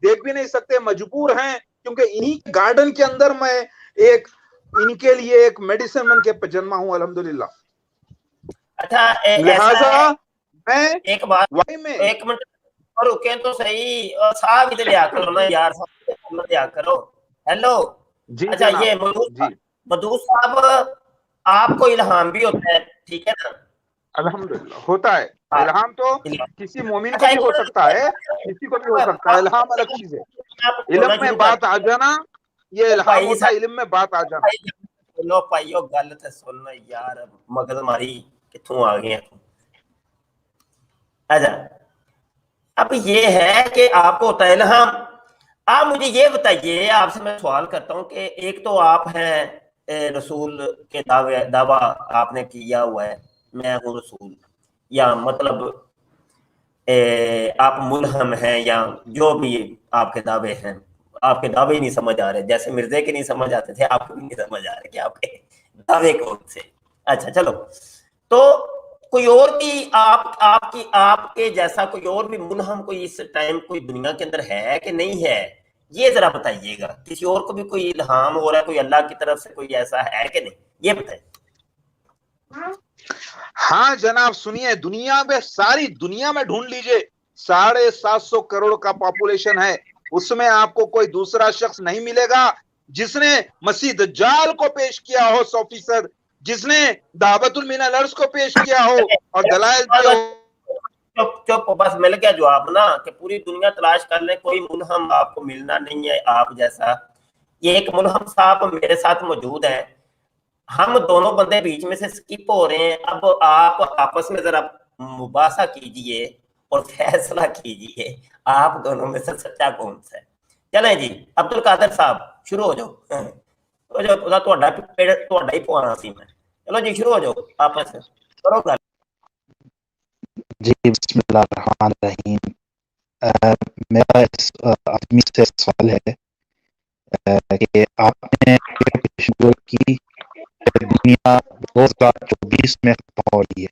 دیکھ بھی نہیں سکتے, مجبور ہیں, کیونکہ انہی گارڈن کے اندر میں ایک ان کے لیے ایک میڈیسن بن کے جنما ہوں الحمدللہ. لہذا میں ایک بات, ایک منٹ اور رکیں تو صحیح, صاحب ادھر لیا کرو نا یار, صاحب لیا کرو. ہیلو, اچھا یہ مدعو صاحب, آپ کو الہام بھی ہوتا ہے, ٹھیک ہے نا؟ الحمدللہ ہوتا ہے. الہام تو کسی مومن کو بھی ہو سکتا ہے, کسی کو بھی ہو سکتا ہے. الہام الگ چیز ہے. علم میں بات آ جانا یہ الہام ہوتا ہے, علم میں بات آ جانا. لو پائیو گل تے سننا یار, مگز ماری کتھوں آ گئے. اچھا اب یہ ہے کہ آپ کو ہوتا ہے الہام. آپ مجھے یہ بتائیے, آپ سے میں سوال کرتا ہوں کہ ایک تو آپ ہیں رسول کے دعویٰ آپ نے کیا ہوا ہے, میں ہوں رسول, یا مطلب آپ ملہم ہیں, یا جو بھی آپ کے دعوے ہیں. آپ کے دعوے ہی نہیں سمجھ آ رہے, جیسے مرزے کے نہیں سمجھ آتے تھے, آپ کو بھی نہیں سمجھ آ رہے کہ آپ کے دعوے کون سے. اچھا چلو, تو کوئی اور بھی آپ کے جیسا کوئی اور بھی ملہم کوئی اس ٹائم کوئی دنیا کے اندر ہے کہ نہیں ہے, یہ ذرا بتائیے گا. کسی اور کو بھی کوئی الہام ہو رہا ہے, کوئی اللہ کی طرف سے کوئی ایسا ہے کہ نہیں, یہ بتائیے. ہاں جناب سنیے, دنیا میں ساری دنیا میں ڈھونڈ لیجئے, 750 کروڑ کا پاپولیشن ہے, اس میں آپ کو کوئی دوسرا شخص نہیں ملے گا جس نے مسیح دجال کو پیش کیا ہو 100%, جس نے دعوت المین الارض کو پیش کیا ہو اور دلائل دیا ہو. چپ بس مل گیا جواب نا, کہ پوری دنیا تلاش کر لیں, کوئی ملہم آپ کو ملنا نہیں ہے آپ جیسا. یہ ایک ملہم صاحب میرے ساتھ موجود ہیں, ہم دونوں بندے بیچ میں سے سکپ ہو رہے ہیں. اب آپ آپس میں ذرا مباحثہ کیجئے اور فیصلہ کیجئے, آپ دونوں میں سے سچا کون سا ہے. چلیں جی عبد القادر صاحب شروع ہو جاؤ, تہاڈا ہی پوانا سی میں. چلو جی شروع ہو جاؤ, آپس کرو گل. جی بسم اللہ الرحمن الرحیم. میرا اس آدمی سے سوال ہے کہ آپ نے کی دنیا 2024 میں ختم ہو رہی ہے,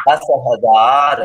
10,000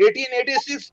1886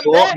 2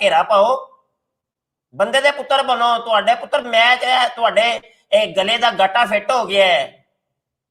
ਘੇਰਾ ਪਾਓ, ਬੰਦੇ ਦੇ ਪੁੱਤਰ ਬਣੋ। ਤੁਹਾਡੇ ਪੁੱਤਰ ਮੈਚ ਹੈ, ਤੁਹਾਡੇ ਇਹ ਗਲੇ ਦਾ ਗਾਟਾ ਫਿੱਟ ਹੋ ਗਿਆ ਹੈ।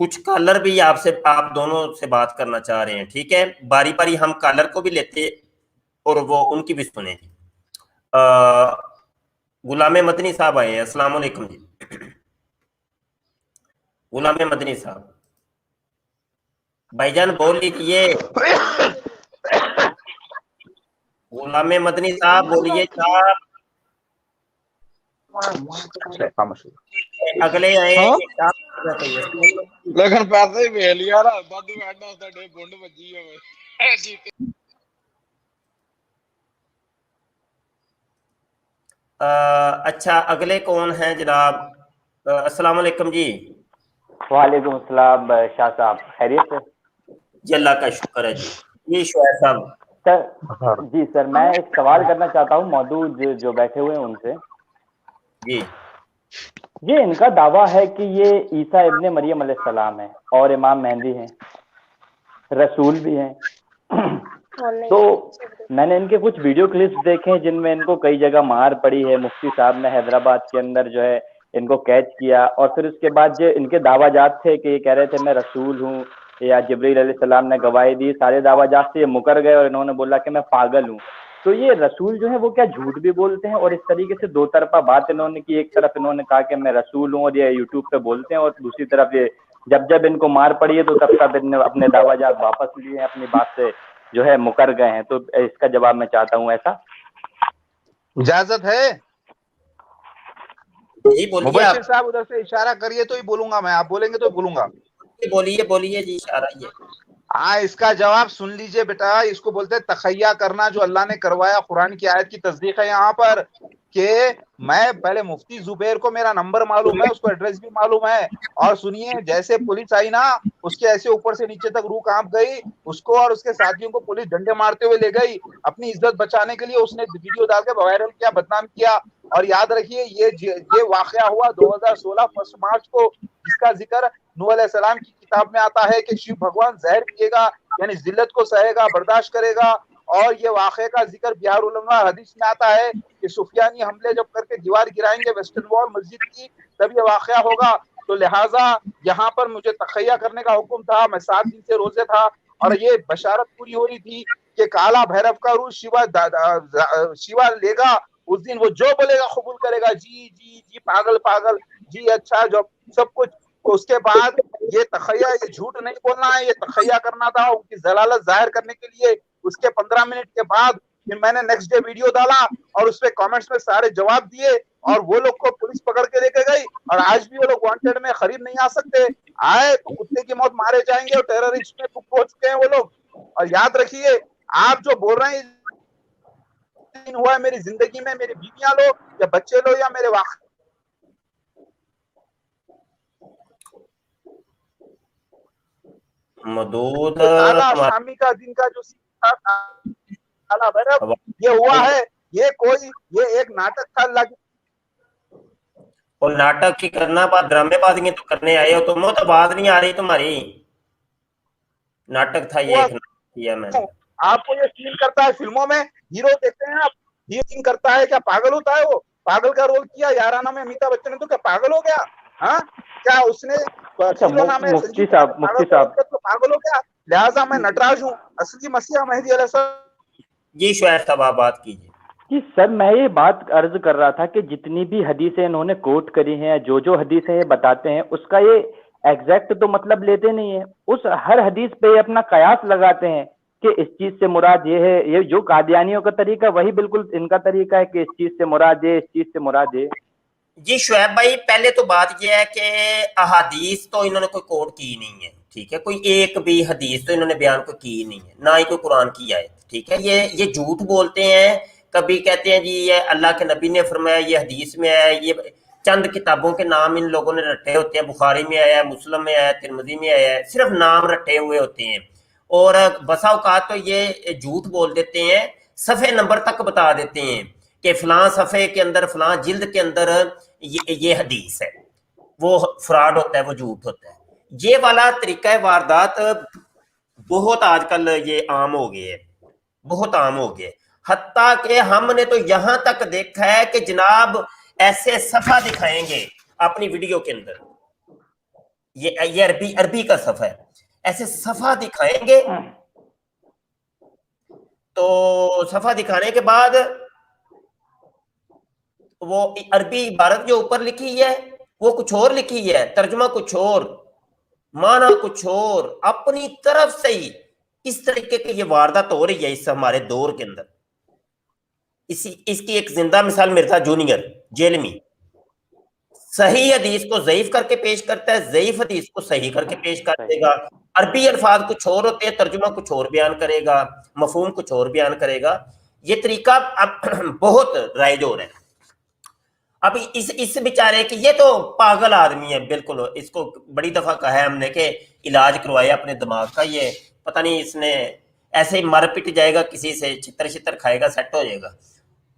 کچھ کالر بھی آپ دونوں سے بات کرنا چاہ رہے ہیں, ٹھیک ہے, باری باری ہم کالر کو بھی لیتے اور وہ ان کی بھی سنیں. غلام مدنی صاحب آئے ہیں. السلام علیکم جی. غلام مدنی صاحب بھائی جان بول لیجیے. غلام مدنی صاحب بولیے صاحب. اگلے آئے لیکن پیسے ہی بھیج لیا نا دادو بیٹھنا ہوتا ڈے بونڈ بجی ہے. اچھا اگلے کون ہیں جناب؟ السلام علیکم جی. وعلیکم السلام شاہ صاحب, خیریت سے؟ جی اللہ کا شکر ہے جی. جی شعیب صاحب. سر جی سر, میں ایک سوال کرنا چاہتا ہوں موجود جو بیٹھے ہوئے ہیں ان سے. جی یہ ان کا دعویٰ ہے کہ یہ عیسیٰ ابن مریم علیہ السلام ہے اور امام مہدی ہیں, رسول بھی ہیں. تو میں نے ان کے کچھ ویڈیو کلپس دیکھے جن میں ان کو کئی جگہ مار پڑی ہے. مفتی صاحب نے حیدرآباد کے اندر جو ہے ان کو کیچ کیا, اور پھر اس کے بعد جو ان کے دعویٰ جات تھے کہ یہ کہہ رہے تھے میں رسول ہوں, یا جبریل علیہ السلام نے گواہی دی, سارے دعویٰ جات سے یہ مکر گئے اور انہوں نے بولا کہ میں پاگل ہوں. تو یہ رسول جو ہے وہ کیا جھوٹ بھی بولتے ہیں؟ اور اس طریقے سے دو طرفہ بات انہوں نے کی, ایک طرف انہوں نے کہا کہ میں رسول ہوں اور یہ یوٹیوب پہ بولتے ہیں, اور دوسری طرف یہ جب ان کو مار پڑی ہے تو تب ان نے اپنے دعویٰ جات واپس لیے ہیں, اپنی بات سے جو ہے مکر گئے ہیں. تو اس کا جواب میں چاہتا ہوں. ایسا اجازت ہے؟ جی بولیے مبشر صاحب ادھر سے اشارہ کریے تو ہی بولوں گا میں, آپ بولیں گے تو بولوں گا. بولیے جی اشارہ یہ. ہاں اس کا جواب سن لیجئے بیٹا. اس کو بولتے ہیں تخیہ کرنا, جو اللہ نے کروایا. قرآن کی آیت کی تصدیق ہے یہاں پر کہ میں پہلے مفتی زبیر کو میرا نمبر معلوم ہے, اس کو ایڈریس بھی معلوم ہے. اور سنیے, جیسے پولیس آئی نا اس کے ایسے اوپر سے نیچے تک روح کانپ گئی. اس کو اور اس کے ساتھیوں کو پولیس ڈنڈے مارتے ہوئے لے گئی. اپنی عزت بچانے کے لیے اس نے ویڈیو ڈال کے وائرل کیا, بدنام کیا. اور یاد رکھیے یہ واقعہ ہوا 2016 1 مارچ کو, جس کا ذکر نوح علیہ السلام کی کتاب میں آتا ہے کہ شیو بھگوان زہر پیے گا, یعنی ذلت کو سہے گا, برداشت کرے گا. اور یہ واقعے کا ذکر بہار علماء حدیث میں آتا ہے کہ سفیانی حملے جب کر کے دیوار گرائیں گے ویسٹرن وال مسجد کی, تب یہ واقعہ ہوگا. تو لہٰذا یہاں پر مجھے تخیہ کرنے کا حکم تھا. میں 7 دن سے روزے تھا, اور یہ بشارت پوری ہو رہی تھی کہ کالا بھیرو کا روح شیوا لے گا. اس دن وہ جو بولے گا قبول کرے گا. جی جی جی پاگل, جی اچھا, جو سب کچھ. اس کے بعد یہ تخیہ, یہ جھوٹ نہیں بولنا ہے, یہ تخیہ کرنا تھا ان کی ضلالت ظاہر کرنے کے لیے. اس کے 15 منٹ کے بعد پھر میں نے نیکسٹ ڈے ویڈیو ڈالا, اور اس پہ کامنٹس میں سارے جواب دیے, اور وہ لوگ کو پولیس پکڑ کے لے کے گئی. اور آج بھی وہ لوگ وانٹیڈ میں قریب نہیں آ سکتے. آئے تو کتے کی موت مارے جائیں گے, اور ٹیررسٹ میں پہنچ چکے ہیں وہ لوگ. اور یاد رکھیے, آپ جو بول رہے ہیں ہوا ہے میری زندگی میں, میری بیویاں لو یا بچے لو یا میرے واقع مدود شامی کا دن کا جو یہ ہوا ہے, یہ ایک ناٹک تھا اللہ کی. اور ناٹک کی کرنا, ڈرامے بازی تو کرنے آئے ہو, تم تو آواز نہیں آ رہی تمہاری. ناٹک تھا یہ کیا میں نے. آپ کو یہ فیل کرتا ہے فلموں میں ہیرو دیکھتے ہیں آپ, یہ فیل کرتا ہے کیا پاگل ہوتا ہے؟ وہ پاگل کا رول کیا یارانہ میں امیتابھ بچن نے, تو کیا پاگل ہو گیا؟ ہاں کیا اس نے مفتی صاحب پاگل ہو گیا؟ لہٰذا میں نٹراج ہوں, اصلی مسیح مہدی علیہ السلام. جی شعیب صاحب آپ بات کیجیے. جی سر, میں یہ بات عرض کر رہا تھا کہ جتنی بھی حدیثیں انہوں نے کوٹ کری ہیں, جو حدیثیں یہ بتاتے ہیں, اس کا یہ ایگزیکٹ تو مطلب لیتے نہیں ہیں. اس ہر حدیث پہ یہ اپنا قیاس لگاتے ہیں کہ اس چیز سے مراد یہ ہے. یہ جو قادیانیوں کا طریقہ وہی بالکل ان کا طریقہ ہے کہ اس چیز سے مراد یہ, اس چیز سے مراد یہ. جی شعیب بھائی, پہلے تو بات یہ ہے کہ احادیث تو انہوں نے کوئی کوٹ کی نہیں ہے, ٹھیک ہے. کوئی ایک بھی حدیث تو انہوں نے بیان کو کی نہیں ہے, نہ ہی کوئی قرآن کی آیت, ٹھیک ہے. یہ جھوٹ بولتے ہیں. کبھی کہتے ہیں جی یہ اللہ کے نبی نے فرمایا, یہ حدیث میں آیا. یہ چند کتابوں کے نام ان لوگوں نے رٹے ہوتے ہیں, بخاری میں آیا ہے, مسلم میں آیا ہے, ترمذی میں آیا ہے, صرف نام رٹے ہوئے ہوتے ہیں. اور بسا اوقات تو یہ جھوٹ بول دیتے ہیں, صفحے نمبر تک بتا دیتے ہیں کہ فلاں صفحے کے اندر, فلاں جلد کے اندر یہ حدیث ہے. وہ فراڈ ہوتا ہے, وہ جھوٹ ہوتا ہے. یہ والا طریقہ واردات بہت آج کل یہ عام ہو گئے, بہت عام ہو گئے. حتیٰ کہ ہم نے تو یہاں تک دیکھا ہے کہ جناب ایسے صفحہ دکھائیں گے اپنی ویڈیو کے اندر, یہ عربی کا صفحہ ہے. ایسے صفحہ دکھائیں گے تو صفحہ دکھانے کے بعد وہ عربی عبارت جو اوپر لکھی ہے وہ کچھ اور لکھی ہے, ترجمہ کچھ اور, معنی کچھ اور, اپنی طرف سے ہی اس طریقے کی یہ واردات ہو رہی ہے اس ہمارے دور کے اندر. اس کی ایک زندہ مثال مرزا جونیئر جیلمی, صحیح حدیث کو ضعیف کر کے پیش کرتا ہے, ضعیف حدیث کو صحیح کر کے پیش کر دے گا. عربی الفاظ کچھ اور ہوتے ہیں, ترجمہ کچھ اور بیان کرے گا, مفہوم کچھ اور بیان کرے گا. یہ طریقہ اب بہت رائج ہو رہا ہے. اب اس بیچارے کی, یہ تو پاگل آدمی ہے بالکل, اس کو بڑی دفعہ کہا ہے ہم نے کہ علاج کروایا اپنے دماغ کا, یہ پتہ نہیں اس نے ایسے ہی مر پٹ جائے گا کسی سے, چھتر کھائے گا, سیٹ ہو جائے گا.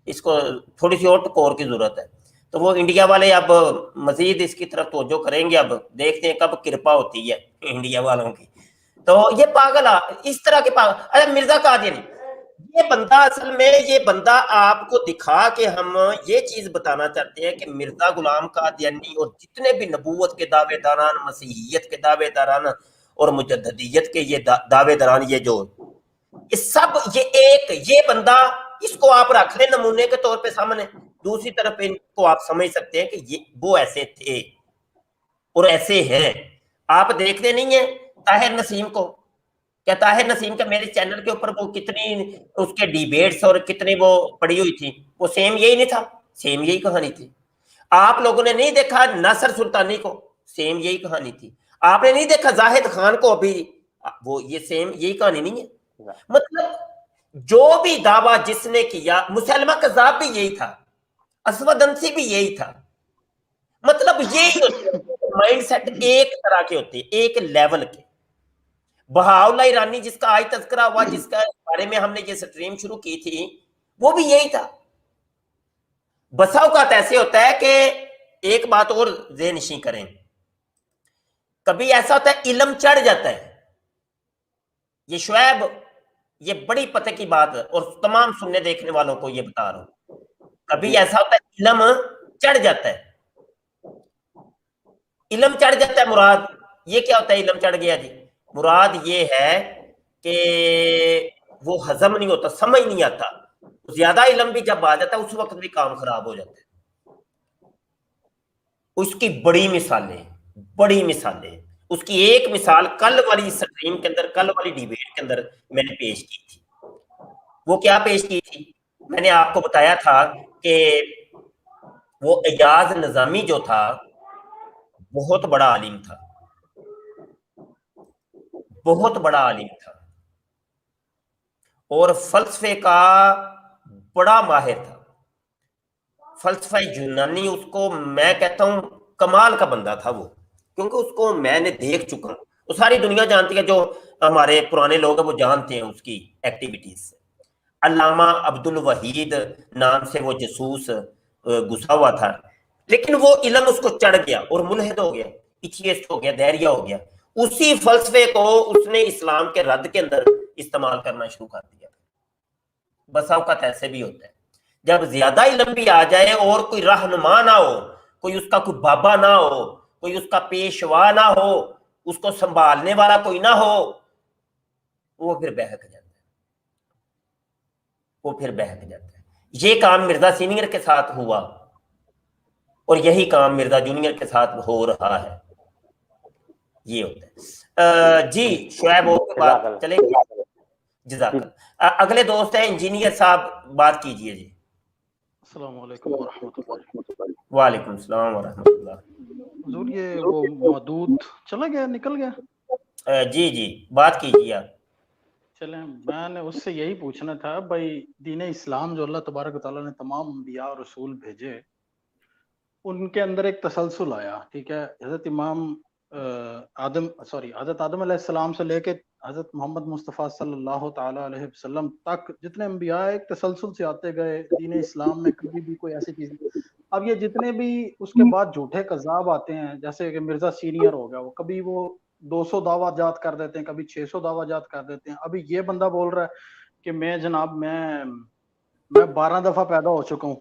اس کو تھوڑی سی اور ٹکور کی ضرورت ہے. تو وہ انڈیا والے اب مزید اس کی طرف توجہ کریں گے. اب دیکھتے ہیں کب کرپا ہوتی ہے انڈیا والوں کی. تو یہ پاگل اس طرح کے پاگل. ارے مرزا قادیانی یہ بندہ, اصل میں یہ بندہ آپ کو دکھا کے ہم یہ چیز بتانا چاہتے ہیں کہ مرزا غلام قادیانی اور جتنے بھی نبوت کے دعوے داران, مسیحیت کے دعوے داران اور مجددیت کے یہ دعوے داران, یہ سب یہ بندہ, اس کو آپ رکھ لیں نمونے کے طور پہ سامنے. دوسری طرف ان کو آپ سمجھ سکتے ہیں کہ وہ ایسے تھے اور ایسے ہیں. آپ دیکھتے نہیں ہیں طاہر نسیم کو, کیا طاہر نسیم کا میرے چینل کے اوپر وہ کتنی اس کے ڈیبیٹس اور کتنی وہ پڑی ہوئی تھی, وہ سیم یہی نہیں تھا, سیم یہی کہانی تھی. آپ لوگوں نے نہیں دیکھا ناصر سلطانی کو, سیم یہی کہانی تھی. آپ نے نہیں دیکھا زاہد خان کو, ابھی وہ یہ سیم یہی کہانی نہیں ہے. مطلب جو بھی دعویٰ جس نے کیا, مسلمہ کذاب بھی یہی تھا, اسود انسی بھی یہی تھا. مطلب یہی مائنڈ سیٹ ایک طرح کے ہوتے, ایک لیول کے. بہاؤاللہ ایرانی جس کا آج تذکرہ ہوا, جس کا بارے میں ہم نے یہ سٹریم شروع کی تھی, وہ بھی یہی تھا. بسا اوقات ایسے ہوتا ہے کہ ایک بات اور ذہن نشین کریں, کبھی ایسا ہوتا ہے علم چڑھ جاتا ہے. یہ شعیب, یہ بڑی پتہ کی بات ہے اور تمام سننے دیکھنے والوں کو یہ بتا رہا ہوں, کبھی ایسا ہوتا ہے علم چڑھ جاتا ہے. علم چڑھ جاتا ہے, مراد یہ کیا ہوتا ہے علم چڑھ گیا جی؟ مراد یہ ہے کہ وہ ہضم نہیں ہوتا, سمجھ نہیں آتا. زیادہ علم بھی جب آ جاتا ہے اس وقت بھی کام خراب ہو جاتا ہے. اس کی بڑی مثالیں. اس کی ایک مثال کل والی سٹریم کے اندر, کل والی ڈیبیٹ کے اندر میں نے پیش کی تھی. وہ کیا پیش کی تھی؟ میں نے آپ کو بتایا تھا کہ وہ ایاز نظامی جو تھا بہت بڑا عالم تھا, بہت بڑا عالم تھا اور فلسفے کا بڑا ماہر تھا. فلسفہ یونانی اس کو میں کہتا ہوں کمال کا بندہ تھا وہ, کیونکہ اس کو میں نے دیکھ چکا ہوں. وہ ساری دنیا جانتی ہے, جو ہمارے پرانے لوگ ہیں وہ جانتے ہیں اس کی ایکٹیویٹیز سے. علامہ عبد الوحید نام سے وہ جاسوس گھسا ہوا تھا, لیکن وہ علم اس کو چڑھ گیا اور ملحد ہو گیا, ایتھیسٹ ہو گیا, دہریہ ہو گیا. اسی فلسفے کو اس نے اسلام کے رد کے اندر استعمال کرنا شروع کر دیا. بسا اوقات ایسے بھی ہوتا ہے, جب زیادہ علم بھی آ جائے اور کوئی رہنما نہ ہو, کوئی اس کا کوئی بابا نہ ہو, کوئی اس کا پیشوا نہ ہو, اس کو سنبھالنے والا کوئی نہ ہو, وہ پھر بہک جاتا ہے. یہ کام مرزا سینئر کے ساتھ ہوا اور یہی کام مرزا جونیئر کے ساتھ ہو رہا ہے. یہ ہوتا ہے جی. شعیب کے بعد چلے, جزاک اللہ. اگلے دوست ہیں انجینئر صاحب, بات کیجئے جی. السلام علیکم ورحمۃ اللہ. وعلیکم السلام ورحمۃ اللہ. حضور یہ وہ مودود چلا گیا, نکل گیا؟ جی بات کیجیے آپ. چلیں, میں نے اس سے یہی پوچھنا تھا بھائی, دین اسلام جو اللہ تبارک و تعالیٰ نے تمام انبیاء اور رسول بھیجے, ان کے اندر ایک تسلسل آیا, ٹھیک ہے. حضرت آدم علیہ السلام سے لے کے حضرت محمد مصطفیٰ صلی اللہ تعالیٰ علیہ وسلم تک جتنے انبیاء ایک تسلسل سے آتے گئے. دین اسلام میں کبھی بھی کوئی ایسی چیز نہیں. اب یہ جتنے بھی اس کے بعد جھوٹے کذاب آتے ہیں, جیسے کہ مرزا سینئر ہو گیا, وہ کبھی وہ 200 دعویٰ جات کر دیتے ہیں, کبھی 600 دعویٰ جات کر دیتے ہیں. ابھی یہ بندہ بول رہا ہے کہ میں جناب میں 12 دفعہ پیدا ہو چکا ہوں.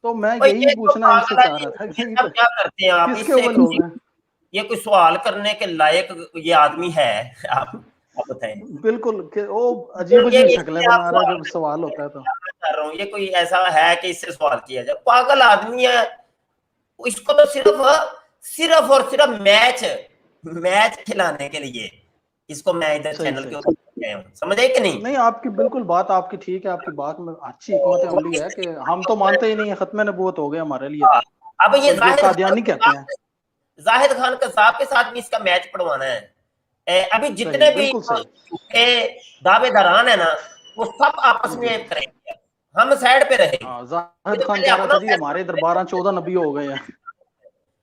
تو میں یہی پوچھنا ان سے چاہ رہا تھا کہ کیا کرتے ہیں آپ, کس کے وہ لوگ ہیں؟ یہ کوئی سوال کرنے کے لائق یہ آدمی ہے؟ آپ بتائیں. بالکل کہ وہ عجیب عجیب شکلیں بنا رہا ہے جب سوال ہوتا ہے تو. کر رہا ہوں یہ کوئی ایسا ہے کہ اس سے سوال کیا جائے؟ پاگل آدمی ہے. اس کو تو صرف اور صرف میچ کھلانے کے لیے اس کو میں ادھر چینل کے اوپر گیا ہوں. سمجھے کہ نہیں؟ نہیں آپ کی بالکل بات آپ کی ٹھیک ہے, آپ کی بات میں اچھی حکمت عملی ہے کہ ہم تو مانتے ہی نہیں ہیں, ختم نبوت ہو گیا ہمارے لیے. اب یہ قادیانی کہتے ہیں زاہد خان قذاب کے ساتھ بھی اس کا میچ پڑھوانا ہے. ابھی جتنے بھی دعوے داران ہیں نا وہ سب آپس میں کریں گے, ہم سائڈ پہ رہیں گے. زاہد خان کہہ رہا تھا جی ہمارے ادھر 12-14 نبی ہو گئے ہیں.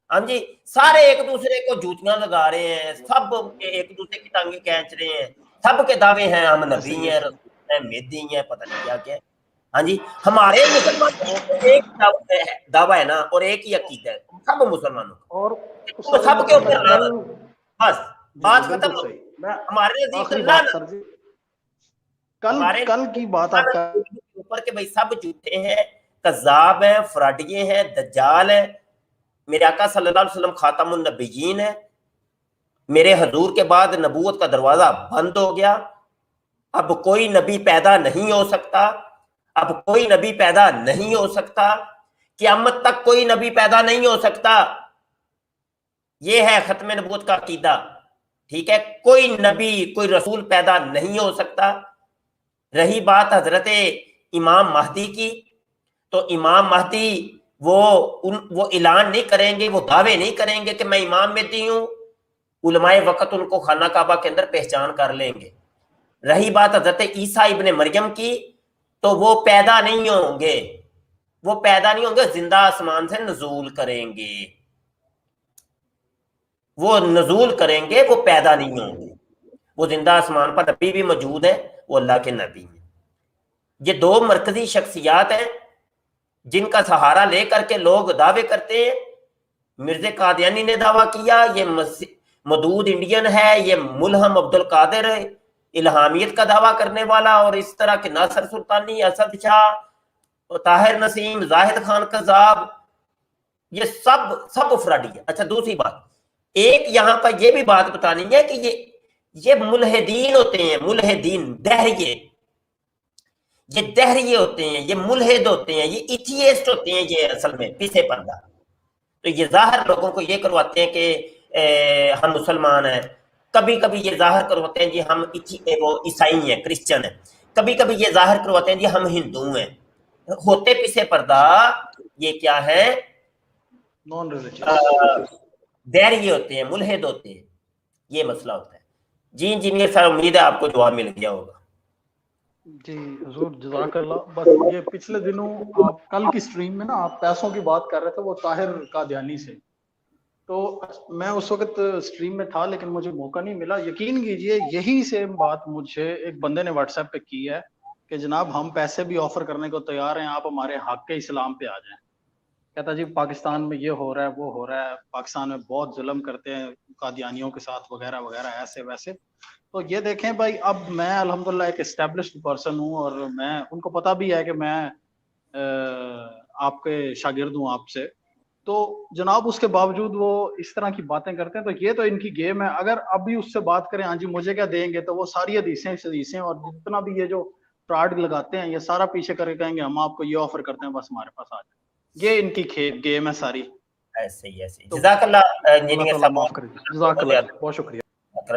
ہاں جی, سارے ایک دوسرے کو جوتیاں لگا رہے ہیں, سب ایک دوسرے کی ٹانگیں کھینچ رہے ہیں, سب کے دعوے ہیں ہم نبی ہیں, رسول ہیں, مہدی ہیں, پتہ نہیں کیا کیا. ہاں جی, ہمارے مسلمان ایک دعویٰ ہے نا اور ایک ہی عقیدہ ہے سب مسلمانوں اور سب کے اوپر بس بات ختم ہو گئی. ہمارے کل کی بات آپ کا اوپر کے بھائی سب جھوٹے ہیں, کذاب ہیں, فراڈیے ہیں, دجال ہیں. میرے آقا صلی اللہ علیہ وسلم خاتم النبیین ہے. میرے حضور کے بعد نبوت کا دروازہ بند ہو گیا. اب کوئی نبی پیدا نہیں ہو سکتا, اب کوئی نبی پیدا نہیں ہو سکتا, قیامت تک کوئی نبی پیدا نہیں ہو سکتا. یہ ہے ختم نبوت کا عقیدہ. ٹھیک ہے, کوئی نبی کوئی رسول پیدا نہیں ہو سکتا. رہی بات حضرت امام مہدی کی, تو امام مہدی وہ اعلان نہیں کریں گے, وہ دعوے نہیں کریں گے کہ میں امام مہدی ہوں. علماء وقت ان کو خانہ کعبہ کے اندر پہچان کر لیں گے. رہی بات حضرت عیسیٰ ابن مریم کی, تو وہ پیدا نہیں ہوں گے, وہ پیدا نہیں ہوں گے, زندہ آسمان سے نزول کریں گے. وہ نزول کریں گے, وہ پیدا نہیں ہوں گے. وہ زندہ آسمان پر نبی بھی موجود ہے, وہ اللہ کے نبی ہیں. یہ دو مرکزی شخصیات ہیں جن کا سہارا لے کر کے لوگ دعوے کرتے ہیں. مرزا قادیانی نے دعویٰ کیا یہ مدود انڈین ہے, یہ ملہم عبد القادر الہامیت کا دعویٰ کرنے والا, اور اس طرح کے ناصر سلطانی, اسد شاہ, طاہر نسیم, زاہد خان قذاب, یہ سب افرادی ہے. اچھا دوسری بات, ایک یہاں پر یہ بھی بات بتانی ہے کہ یہ ملحدین ہوتے ہیں, ملحدین دہریے, یہ دہریے ہوتے ہیں, یہ ملحد ہوتے ہیں, یہ ایتھیسٹ ہوتے ہیں, یہ اصل میں پیچھے پردہ. تو یہ ظاہر لوگوں کو یہ کرواتے ہیں کہ ہم مسلمان ہیں, کبھی کبھی یہ ظاہر کرواتے ہیں جی ہم وہ عیسائی ہیں, کرسچن ہیں, کبھی کبھی یہ ظاہر کرواتے ہیں جی ہم ہندو ہیں. ہوتے پیچھے پردہ یہ کیا ہے, دہریے ہوتے ہیں, ملحد ہوتے ہیں. یہ مسئلہ ہوتا ہے. جی انجینئر صاحب, امید ہے آپ کو جواب مل گیا ہوگا. جی حضور جزاک اللہ. بس یہ پچھلے دنوں آپ کل کی سٹریم میں نا آپ پیسوں کی بات کر رہے تھے, وہ طاہر قادیانی سے, تو میں اس وقت سٹریم میں تھا لیکن مجھے موقع نہیں ملا. یقین کیجئے یہی سیم بات مجھے ایک بندے نے واٹس ایپ پہ کی ہے کہ جناب ہم پیسے بھی آفر کرنے کو تیار ہیں, آپ ہمارے حق اسلام پہ آ جائیں. کہتا جی پاکستان میں یہ ہو رہا ہے, وہ ہو رہا ہے, پاکستان میں بہت ظلم کرتے ہیں قادیانیوں کے ساتھ وغیرہ وغیرہ, ایسے ویسے. تو یہ دیکھیں بھائی, اب میں الحمدللہ ایک اسٹیبلشڈ پرسن ہوں, اور میں ان کو پتا بھی ہے کہ میں آپ کے شاگرد ہوں آپ سے, تو جناب اس کے باوجود وہ اس طرح کی باتیں کرتے ہیں. تو یہ تو ان کی گیم ہے. اگر اب بھی اس سے بات کریں ہاں جی مجھے کیا دیں گے, تو وہ ساری حدیثیں اور جتنا بھی یہ جو فراڈ لگاتے ہیں یہ سارا پیچھے کر کے کہیں گے ہم آپ کو یہ آفر کرتے ہیں, بس ہمارے پاس آ جائیں. یہ ان کی گیم ہے ساری. ایسے ہی ایسے. جزاک اللہ انجینئر صاحب, جزاک اللہ, بہت شکریہ.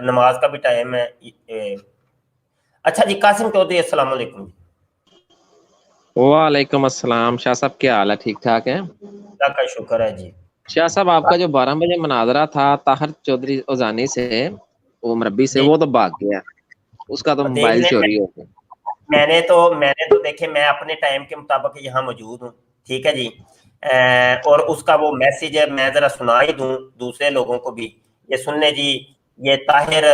نماز کا بھی ٹائم ہے. اچھا جی قاسم چودھری, السلام علیکم. وعلیکم السلام. شاہ صاحب کیا حال ہے, ٹھیک ٹھاک ہے؟ اللہ کا شکر ہے جی. شاہ صاحب آپ کا جو 12 بجے مناظرہ تھا طاہر چودھری اوزانی سے, وہ مربی سے, وہ تو بھاگ گیا, اس کا تو موبائل چوری ہو گیا. میں نے تو دیکھیں میں اپنے ٹائم کے مطابق یہاں موجود ہوں, ٹھیک ہے جی, اور اس کا وہ میسیج ہے میں ذرا سنا ہی دوں دوسرے لوگوں کو بھی. یہ سننے جی, یہ طاہر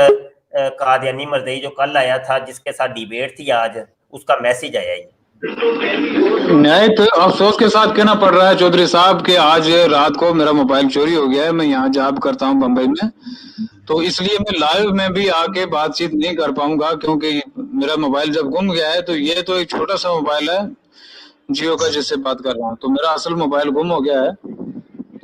قادیانی مرزئی جو کل آیا تھا جس کے ساتھ ڈیبیٹ تھی آج, اس کا میسیج آیا. نہایت افسوس کے ساتھ کہنا پڑ رہا ہے چودھری صاحب کہ آج رات کو میرا موبائل چوری ہو گیا ہے. میں یہاں جاب کرتا ہوں بمبئی میں, تو اس لیے میں لائیو میں بھی آ کے بات چیت نہیں کر پاؤں گا, کیونکہ میرا موبائل جب گم گیا ہے, تو یہ تو ایک چھوٹا سا موبائل ہے جیو کا جس سے بات کر رہا ہوں, تو میرا اصل موبائل گم ہو گیا ہے.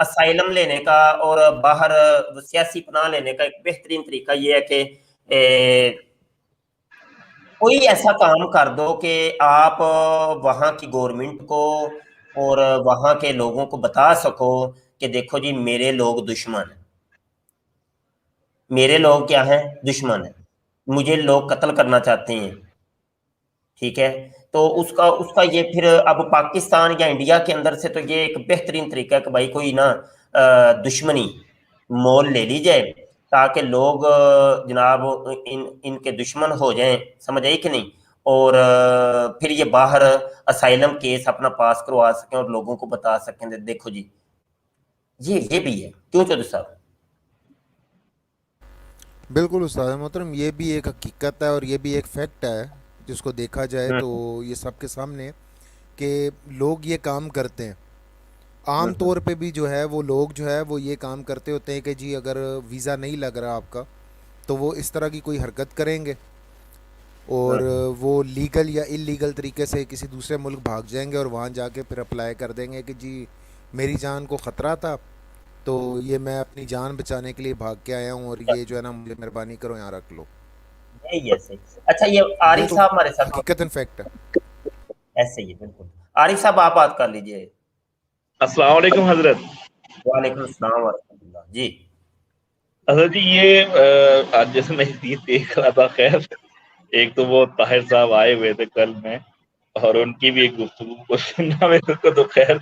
اسائلم لینے کا اور باہر سیاسی پناہ لینے کا ایک بہترین طریقہ یہ ہے کہ کوئی ایسا کام کر دو کہ آپ وہاں کی گورنمنٹ کو اور وہاں کے لوگوں کو بتا سکو کہ دیکھو جی میرے لوگ دشمن ہیں، میرے لوگ کیا ہیں، دشمن ہیں، مجھے لوگ قتل کرنا چاہتے ہیں، ٹھیک ہے. تو اس کا یہ پھر اب پاکستان یا انڈیا کے اندر سے تو یہ ایک بہترین طریقہ ہے کہ بھائی کوئی نا دشمنی مول لے لی جائے تاکہ لوگ جناب ان کے دشمن ہو جائیں، سمجھ آئی کہ نہیں، اور پھر یہ باہر اسائلم کیس اپنا پاس کروا سکیں اور لوگوں کو بتا سکیں دیکھو جی یہ بھی ہے. کیوں چودھری صاحب؟ بالکل استاد محترم، یہ بھی ایک حقیقت ہے اور یہ بھی ایک فیکٹ ہے جس کو دیکھا جائے تو یہ سب کے سامنے کہ لوگ یہ کام کرتے ہیں. عام طور پہ بھی جو ہے وہ لوگ جو ہے وہ یہ کام کرتے ہوتے ہیں کہ جی اگر ویزا نہیں لگ رہا آپ کا تو وہ اس طرح کی کوئی حرکت کریں گے اور وہ لیگل یا انلیگل طریقے سے کسی دوسرے ملک بھاگ جائیں گے اور وہاں جا کے پھر اپلائی کر دیں گے کہ جی میری جان کو خطرہ تھا تو یہ میں اپنی جان بچانے کے لیے بھاگ کے آیا ہوں اور یہ جو ہے نا مجھے مہربانی کرو یہاں رکھ لو. اچھا یہ عارف صاحب ہمارے ساتھ حقیقتاً فیکٹ ہے. ایسے ہی بالکل. عارف صاحب آپ بات کر لیجئے. السلام علیکم حضرت. وعلیکم السلام ورحمۃ اللہ. جی حضرت جی یہ آج جیسے میں یہ دیکھ رہا تھا، خیر ایک تو وہ طاہر صاحب آئے ہوئے تھے کل میں اور ان کی بھی ایک گفتگو کو سننا میرے کو تو خیر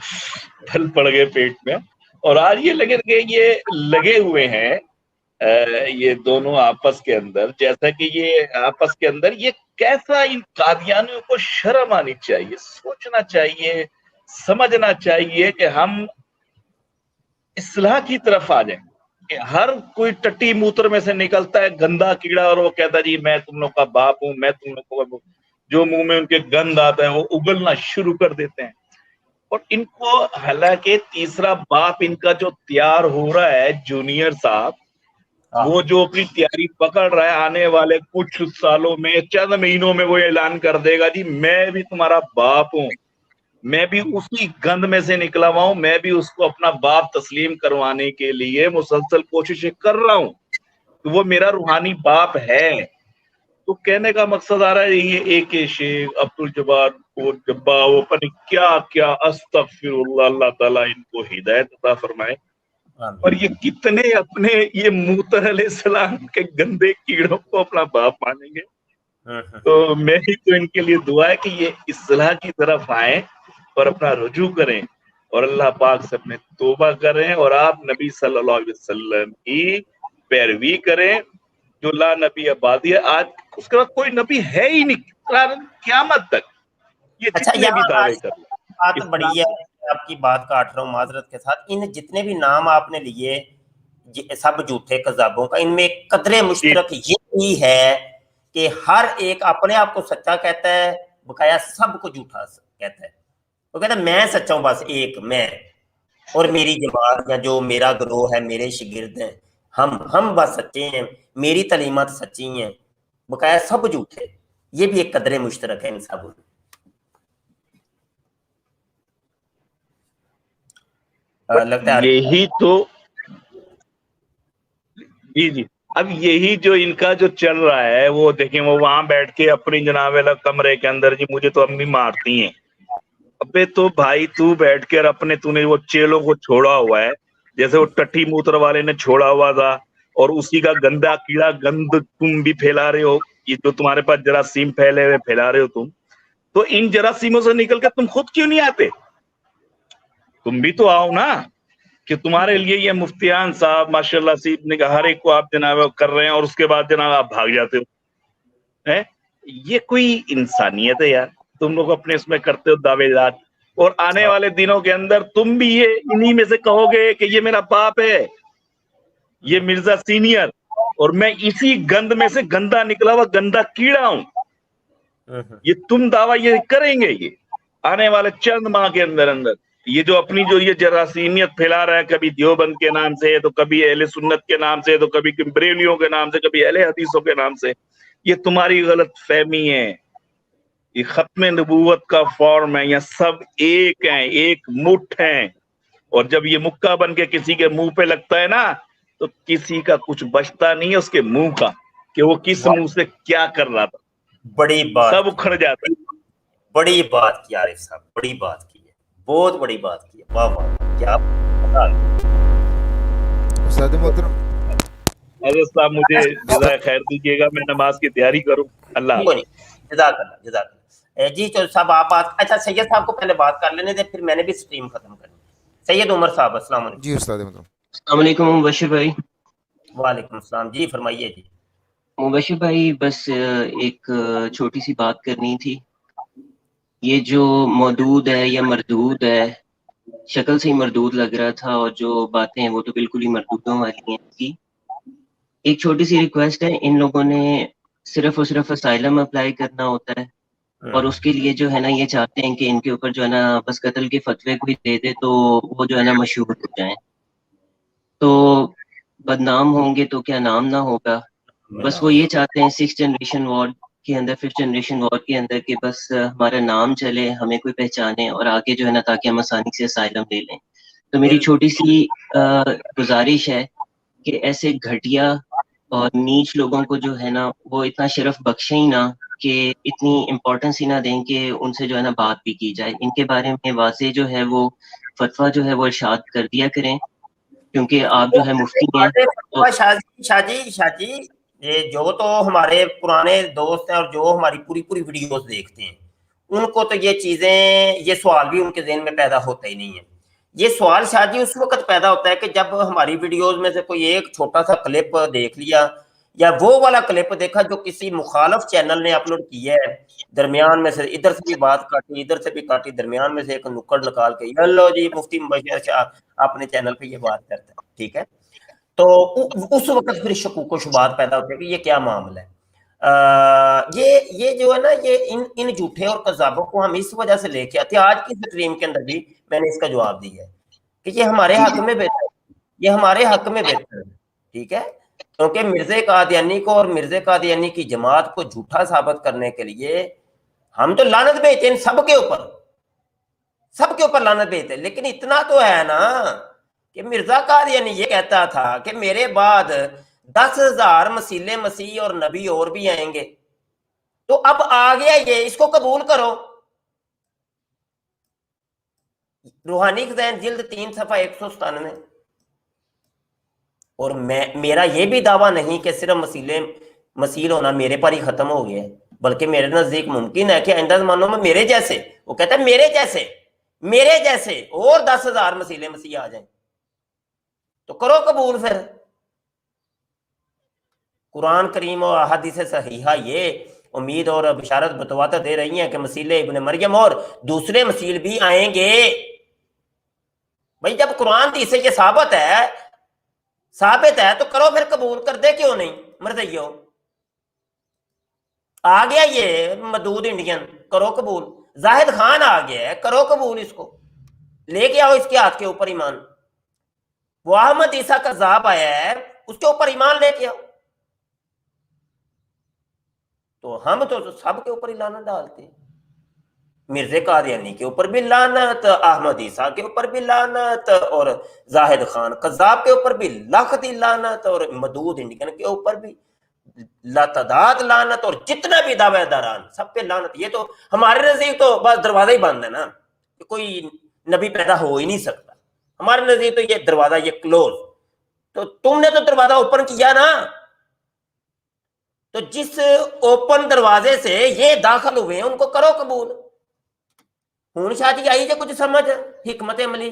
پھل پڑ گئے پیٹ میں. اور آج یہ لگے ہوئے ہیں یہ دونوں آپس کے اندر، جیسا کہ یہ آپس کے اندر یہ کیسا ان قادیانیوں کو شرم آنی چاہیے، سوچنا چاہیے، سمجھنا چاہیے کہ ہم اصلاح کی طرف آ جائیں. کہ ہر کوئی ٹٹی موتر میں سے نکلتا ہے گندا کیڑا اور وہ کہتا ہے جی میں تم لوگ کا باپ ہوں، میں تم لوگ کو، جو منہ میں ان کے گند آتا ہے وہ اگلنا شروع کر دیتے ہیں. اور ان کو حالانکہ تیسرا باپ ان کا جو تیار ہو رہا ہے جونیئر صاحب، وہ جو اپنی تیاری پکڑ رہا ہے آنے والے کچھ سالوں میں، چند مہینوں میں وہ اعلان کر دے گا جی میں بھی تمہارا باپ ہوں، میں بھی اسی گند میں سے نکلا ہوا ہوں، میں بھی اس کو اپنا باپ تسلیم کروانے کے لیے مسلسل کوششیں کر رہا ہوں، وہ میرا روحانی باپ ہے. تو کہنے کا مقصد آ رہا ہے یہ ایک شیخ عبد الجبار کو جبا وہ پتہ کیا کیا، استغفر اللہ، اللہ تعالیٰ ان کو ہدایت عطا فرمائے. اور یہ کتنے اپنے یہ موتر علیہ السلام کے گندے کیڑوں کو اپنا باپ مانیں گے. تو میری تو ان کے لیے دعا ہے کہ یہ اصلاح کی طرف آئیں اور اپنا رجوع کریں اور اللہ پاک سے اپنے توبہ کریں اور آپ نبی صلی اللہ علیہ وسلم کی پیروی کریں جو لا نبی آبادی ہے. آج اس کے بعد کوئی نبی ہے ہی نہیں قیامت تک. یہ جتنے بھی دعوے کر بات بڑی ہے، آپ کی بات کاٹ رہا ہوں معذرت کے ساتھ. ان جتنے بھی نام آپ نے لیے سب جھوٹے کذابوں کا، ان میں ایک قدر مشترک یہی ہے کہ ہر ایک اپنے آپ کو سچا کہتا ہے، بقایا سب کو جھوٹا کہتا ہے. وہ کہتا ہے میں سچا ہوں، بس ایک میں اور میری جماعت یا جو میرا گروہ ہے، میرے شاگرد ہیں، ہم بس سچے ہیں، میری تعلیمات سچی ہیں، بقایا سب جھوٹے. یہ بھی ایک قدر مشترک ہے ان سب. یہی تو جی اب یہی جو ان کا جو چل رہا ہے وہ دیکھیں، وہ وہاں بیٹھ کے اپنی جناب والا کمرے کے اندر جی مجھے تو امی مارتی ہیں. ابے تو بھائی تو بیٹھ کے اپنے تو نے وہ چیلوں کو چھوڑا ہوا ہے جیسے وہ ٹٹی موتر والے نے چھوڑا ہوا تھا، اور اسی کا گندا کیڑا گند تم بھی پھیلا رہے ہو. یہ تو تمہارے پاس جراثیم پھیلے ہوئے پھیلا رہے ہو تم، تو ان جراثیموں سے نکل کے تم خود کیوں نہیں آتے؟ تم بھی تو آؤ نا، کہ تمہارے لیے یہ مفتیان صاحب ماشاءاللہ سیب نے کہا ہر ایک کو آپ جناب کر رہے ہیں اور اس کے بعد جناب آپ بھاگ جاتے ہو. یہ کوئی انسانیت ہے یار؟ تم لوگ اپنے اس میں کرتے ہو دعوے دار، اور آنے والے دنوں کے اندر تم بھی یہ انہی میں سے کہو گے کہ یہ میرا باپ ہے، یہ مرزا سینئر، اور میں اسی گند میں سے گندا نکلا ہوا گندا کیڑا ہوں. یہ تم دعویٰ یہ کریں گے یہ آنے والے چند ماہ کے اندر یہ جو اپنی جو یہ جراثیمیت پھیلا رہا ہے، کبھی دیوبند کے نام سے تو کبھی اہل سنت کے نام سے تو کبھی بریلیوں کے نام سے کبھی اہل حدیثوں کے نام سے، یہ تمہاری غلط فہمی ہے. یہ ختم نبوت کا فارم ہے، یہ سب ایک ہیں، ایک مٹھ ہیں، اور جب یہ مکہ بن کے کسی کے منہ پہ لگتا ہے نا تو کسی کا کچھ بچتا نہیں ہے اس کے منہ کا کہ وہ کس منہ سے کیا کر رہا تھا. بڑی بات سب اکھڑ جاتا ہے. بڑی بات کی عارف صاحب, بڑی بات کی ہے, بہت بڑی بات کی ہے. واہ واہ, کیا استاد محترم حضرت صاحب مجھے جزائے خیر دیجیے گا, میں نماز کی تیاری کروں. اللہ جزاک اللہ, جزاک اللہ. جی چلو صاحب آپ بات, اچھا سید صاحب کو پہلے بات کر لینے دیں, پھر میں نے بھی سٹریم ختم کرنی. سید عمر صاحب السلام علیکم. جی استاد محترم. السلام علیکم مبشر بھائی. وعلیکم السلام, جی فرمائیے. جی مبشر بھائی بس ایک چھوٹی سی بات کرنی تھی. یہ جو مودود ہے یا مردود ہے, شکل سے ہی مردود لگ رہا تھا, اور جو باتیں ہیں وہ تو بالکل ہی مردودوں والی ہیں. کی ایک چھوٹی سی ریکویسٹ ہے, ان لوگوں نے صرف اور صرف اسائلم اپلائی کرنا ہوتا ہے, اور اس کے لیے جو ہے نا یہ چاہتے ہیں کہ ان کے اوپر جو ہے نا بس قتل کے فتوے کوئی دے دے تو وہ جو ہے نا مشہور ہو جائیں. تو بدنام ہوں گے تو کیا نام نہ ہوگا. بس وہ یہ چاہتے ہیں 6th جنریشن وار کے اندر, 5th جنریشن وار کے اندر, کہ بس ہمارا نام چلے, ہمیں کوئی پہچانے, اور آگے جو ہے نا تاکہ ہم آسانی سے اسائلم لے لیں. تو میری چھوٹی سی گزارش ہے کہ ایسے گھٹیا اور نیچ لوگوں کو جو ہے نا وہ اتنا شرف بخشیں ہی نہ, کہ اتنی امپورٹنس ہی نہ دیں کہ ان سے جو ہے نا بات بھی کی جائے. ان کے بارے میں واضح جو ہے وہ فتویٰ جو ہے وہ ارشاد کر دیا کریں, کیونکہ آپ جو ہے مفتی ہیں. شاہ جی یہ جو تو ہمارے پرانے دوست ہیں اور جو ہماری پوری ویڈیوز دیکھتے ہیں, ان کو تو یہ چیزیں, یہ سوال بھی ان کے ذہن میں پیدا ہوتا ہی نہیں ہے. یہ سوال شاہ جی اس وقت پیدا ہوتا ہے کہ جب ہماری ویڈیوز میں سے کوئی ایک چھوٹا سا کلپ دیکھ لیا, یا وہ والا کلپ دیکھا جو کسی مخالف چینل نے اپلوڈ کیا ہے, درمیان میں سے ادھر سے بھی بات کاٹی, ادھر سے بھی کاٹی, درمیان میں سے ایک نکڑ نکال کے یلو جی مفتی مبشر شاہ اپنے چینل پہ یہ بات کرتا ہے. ٹھیک ہے, تو اس وقت پھر شکوک و شبہات پیدا ہوتے ہیں کہ یہ کیا معاملہ ہے. یہ جو ہے نا یہ ان جھوٹے اور کذابوں کو ہم اس وجہ سے لے کے آتے ہیں. آج کی سٹریم کے اندر بھی میں نے اس کا جواب دیا ہے کہ یہ ہمارے حق میں بہتر ہے, یہ ہمارے حق میں بہتر ہے. ٹھیک ہے, کیونکہ مرزا قادیانی کو اور مرزا قادیانی کی جماعت کو جھوٹا ثابت کرنے کے لیے ہم تو لعنت بھیجتے ہیں سب کے اوپر لعنت بھیجتے ہیں. لیکن اتنا تو ہے نا کہ مرزا قادیانی یہ کہتا تھا کہ میرے بعد 10,000 مسیح مسیح اور نبی اور بھی آئیں گے, تو اب آ گیا یہ, اس کو قبول کرو. روحانی خزائن جلد 3 صفحہ 197. اور میرا یہ بھی دعویٰ نہیں کہ صرف مسیح ہونا میرے پر ہی ختم ہو گیا ہے, بلکہ میرے نزدیک ممکن ہے کہ آئندہ زمانوں میں میرے جیسے, وہ کہتا ہے میرے جیسے اور 10,000 مسیح آ جائیں. تو کرو قبول. پھر قرآن کریم اور احادیث صحیحہ یہ امید اور بشارت بتواتا دے رہی ہیں کہ مسیح ابن مریم اور دوسرے مسیح بھی آئیں گے. بھائی جب قرآن حدیث سے یہ ثابت ہے تو کرو پھر قبول. کر دے کیوں نہیں مرضیو, آ گیا یہ مدود انڈین, کرو قبول. زاہد خان آ گیا ہے, کرو قبول. اس کو لے کے آؤ اس کے ہاتھ کے اوپر ایمان. وہ احمد عیسیٰ کا ذاب آیا ہے, اس کے اوپر ایمان لے کے آؤ. تو ہم تو سب کے اوپر ہی لعنت ڈالتے ہیں. مرزا قادیانی کے اوپر بھی لعنت, احمد عیسیٰ کے اوپر بھی لعنت, اور زاہد خان قذاب کے اوپر بھی لاکھتی لعنت, اور مدود انڈین کے اوپر بھی لاتعداد لعنت, اور جتنا بھی دعوے داران سب پہ لعنت. یہ تو ہمارے نزدیک تو بس دروازہ ہی بند ہے نا, کہ کوئی نبی پیدا ہو ہی نہیں سکتا. ہمارے نزدیک تو یہ دروازہ یہ کلوز. تو تم نے تو دروازہ اوپن کیا نا, تو جس اوپن دروازے سے یہ داخل ہوئے ہیں ان کو کرو قبول. ہوں شاہ جی آئی جائے کچھ سمجھ حکمت عملی.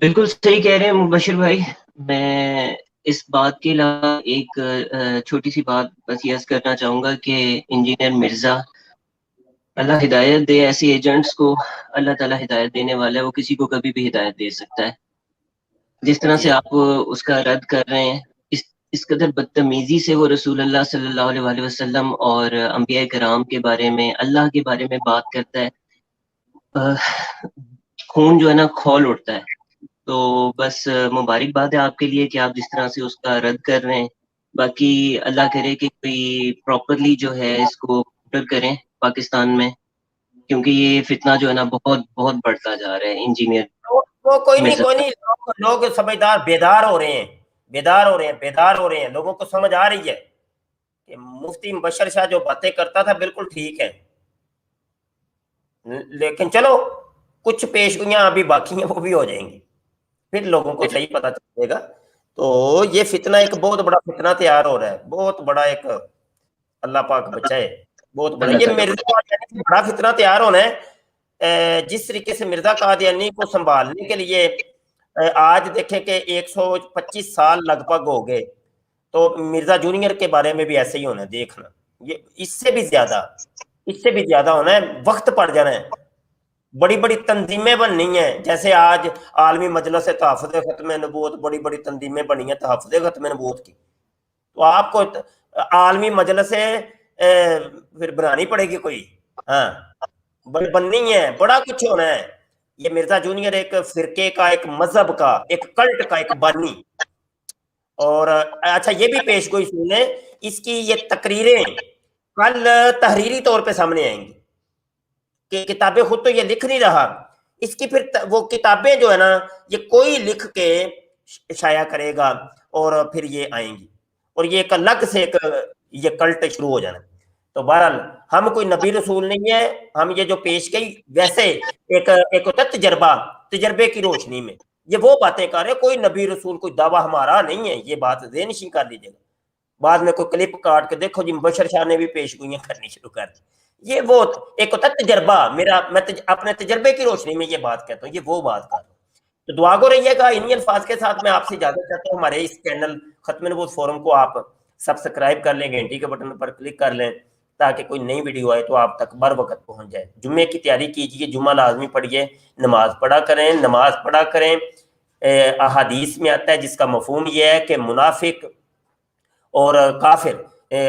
بالکل صحیح کہہ رہے ہیں مبشر بھائی. میں اس بات کے علاوہ ایک چھوٹی سی بات بس یہ کرنا چاہوں گا کہ انجینئر مرزا, اللہ ہدایت دے ایسی ایجنٹس کو. اللہ تعالیٰ ہدایت دینے والا ہے, وہ کسی کو کبھی بھی ہدایت دے سکتا ہے. جس طرح سے آپ اس کا رد کر رہے ہیں, اس قدر بدتمیزی سے وہ رسول اللہ صلی اللہ علیہ وسلم اور انبیاء کرام کے بارے میں, اللہ کے بارے میں بات کرتا ہے, خون جو ہے نا کھول اٹھتا ہے. تو بس مبارکباد ہے آپ کے لیے کہ آپ جس طرح سے اس کا رد کر رہے ہیں. باقی اللہ کرے کہ کوئی پراپرلی جو ہے اس کو کاؤنٹر کریں پاکستان میں, کیونکہ یہ فتنہ جو ہے نا بہت بڑھتا جا رہا ہے. انجینئر وہ کوئی نہیں لوگ سمجھدار بیدار ہو رہے ہیں لوگوں کو سمجھ آ رہی ہے کہ مفتی مبشر شاہ جو باتیں کرتا تھا بالکل ٹھیک ہے، لیکن چلو کچھ پیشگوئیاں ابھی باقی ہیں، وہ بھی ہو جائیں گی، پھر لوگوں کو صحیح پتہ چلے گا۔ تو یہ فتنہ ایک بہت بڑا فتنہ تیار ہو رہا ہے، بہت بڑا ایک، اللہ پاک بچائے، بہت بڑا یہ مرزا قادیانی بڑا فتنہ تیار ہونا ہے۔ جس طریقے سے مرزا قادیانی کو سنبھالنے کے لیے آج دیکھیں کہ 125 سال لگ بھگ ہو گئے، تو مرزا جونیئر کے بارے میں بھی ایسے ہی ہونا ہے، دیکھنا یہ اس سے بھی زیادہ ہونا ہے، وقت پڑ جانا ہے، بڑی بڑی تنظیمیں بننی ہیں، جیسے آج عالمی مجلس تحفظ ختم نبوت، بڑی بڑی تنظیمیں بنی ہیں تحفظ ختم نبوت کی، تو آپ کو عالمی مجلس پھر بنانی پڑے گی کوئی، ہاں بننی ہے، بڑا کچھ ہونا ہے۔ یہ مرزا جونیئر ایک فرقے کا، ایک مذہب کا، ایک کلٹ کا ایک بانی، اور اچھا یہ بھی پیش گوئی سن لیں، اس کی یہ تقریریں کل تحریری طور پہ سامنے آئیں گی کہ کتابیں خود تو یہ لکھ نہیں رہا، اس کی پھر وہ کتابیں جو ہے نا یہ کوئی لکھ کے شائع کرے گا اور پھر یہ آئیں گی، اور یہ ایک الگ سے ایک یہ کلٹ شروع ہو جانا۔ تو بہرحال ہم کوئی نبی رسول نہیں ہے، ہم یہ جو پیش گئی ویسے ایک ہوتا تجربے کی روشنی میں یہ وہ باتیں کر رہے ہیں، کوئی نبی رسول کوئی دعویٰ ہمارا نہیں ہے، یہ بات ذہن نشین کر لیجیے گا۔ بعد میں کوئی کلپ کاٹ کے دیکھو جی مبشر شاہ نے بھی پیش گوئیاں کرنی شروع کر دی، یہ وہ ایک ہوتا تجربہ، میں اپنے تجربے کی روشنی میں یہ بات کہتا ہوں، یہ وہ بات کر رہا ہوں۔ تو دعا گو رہیے گا، انہی الفاظ کے ساتھ میں آپ سے اجازت چاہتا ہوں۔ ہمارے اس چینل ختم نبوت فورم کو آپ سبسکرائب کر لیں، گھنٹی کے بٹن پر کلک کر لیں تاکہ کوئی نئی ویڈیو آئے تو آپ تک بر وقت پہنچ جائے۔ جمعے کی تیاری کیجیے، جمعہ لازمی پڑھیے، نماز پڑھا کریں۔ احادیث میں آتا ہے جس کا مفہوم یہ ہے کہ منافق اور کافر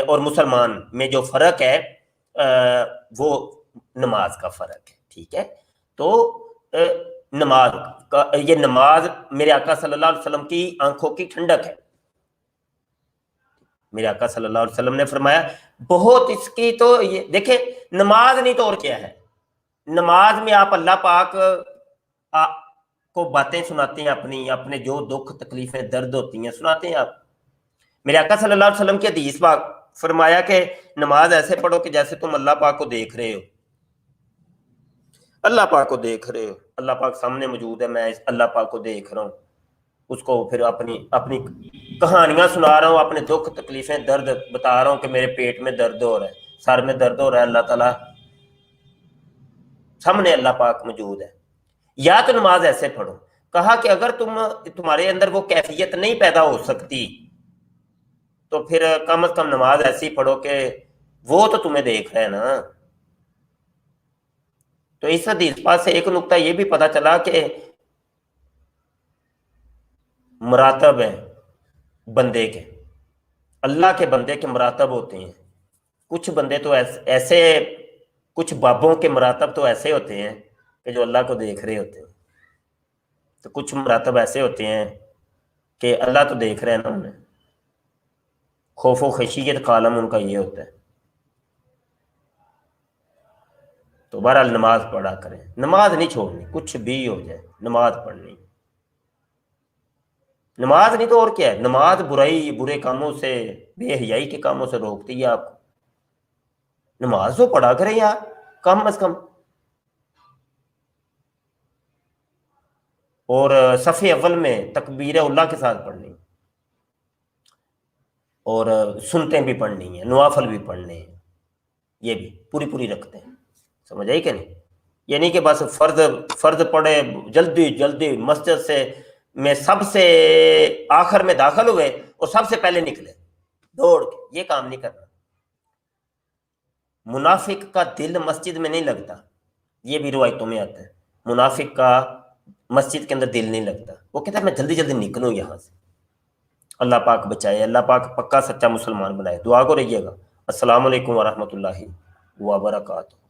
اور مسلمان میں جو فرق ہے وہ نماز کا فرق ہے، ٹھیک ہے؟ تو نماز میرے آقا صلی اللہ علیہ وسلم کی آنکھوں کی ٹھنڈک ہے۔ میرے آقا صلی اللہ علیہ وسلم نے فرمایا بہت اس کی، تو یہ دیکھیں نماز نہیں تو اور کیا ہے، نماز میں آپ اللہ پاک کو باتیں سناتے ہیں، اپنے جو دکھ تکلیفیں درد ہوتی ہیں سناتے ہیں آپ۔ میرے آقا صلی اللہ علیہ وسلم کی حدیث پاک فرمایا کہ نماز ایسے پڑھو کہ جیسے تم اللہ پاک کو دیکھ رہے ہو، اللہ پاک کو دیکھ رہے ہو، اللہ پاک سامنے موجود ہے، میں اللہ پاک کو دیکھ رہا ہوں، اس کو پھر اپنی کہانیاں سنا رہا ہوں، اپنے دکھ تکلیفیں درد بتا رہا ہوں کہ میرے پیٹ میں درد ہو رہا ہے، سر میں درد ہو رہا ہے، اللہ تعالیٰ سامنے اللہ پاک موجود ہے۔ یا تو نماز ایسے پڑھو، کہا کہ اگر تمہارے اندر وہ کیفیت نہیں پیدا ہو سکتی تو پھر کم از کم نماز ایسی پڑھو کہ وہ تو تمہیں دیکھ رہے ہیں نا۔ تو اس حدیث پاک سے ایک نقطہ یہ بھی پتا چلا کہ مراتب ہیں بندے کے، اللہ کے بندے کے مراتب ہوتے ہیں، کچھ بندے تو ایسے، کچھ بابوں کے مراتب تو ایسے ہوتے ہیں کہ جو اللہ کو دیکھ رہے ہوتے ہیں، تو کچھ مراتب ایسے ہوتے ہیں کہ اللہ تو دیکھ رہے ہیں نا انہیں، خوف و خشیت کا عالم ان کا یہ ہوتا ہے۔ تو بہرحال نماز پڑھا کریں، نماز نہیں چھوڑنی، کچھ بھی ہو جائے نماز پڑھنی، نماز نہیں تو اور کیا ہے، نماز برے کاموں سے، بے حیائی کے کاموں سے روکتی ہے آپ کو، نماز تو پڑھا کریں یار کم از کم، اور صف اول میں تکبیر اللہ کے ساتھ پڑھنی، اور سنتیں بھی پڑھنی ہیں، نوافل بھی پڑھنے ہیں، یہ بھی پوری رکھتے ہیں، سمجھ آئی کہ نہیں؟ یعنی کہ بس فرض پڑھے جلدی مسجد سے میں سب سے آخر میں داخل ہوئے اور سب سے پہلے نکلے دوڑ کے، یہ کام نہیں کرنا۔ منافق کا دل مسجد میں نہیں لگتا، یہ بھی روایتوں میں آتا ہے، منافق کا مسجد کے اندر دل نہیں لگتا، وہ کہتا ہے میں جلدی نکلوں یہاں سے۔ اللہ پاک بچائے، اللہ پاک پکا سچا مسلمان بنائے۔ دعا کو رہیے گا۔ السلام علیکم ورحمۃ اللہ وبرکاتہ۔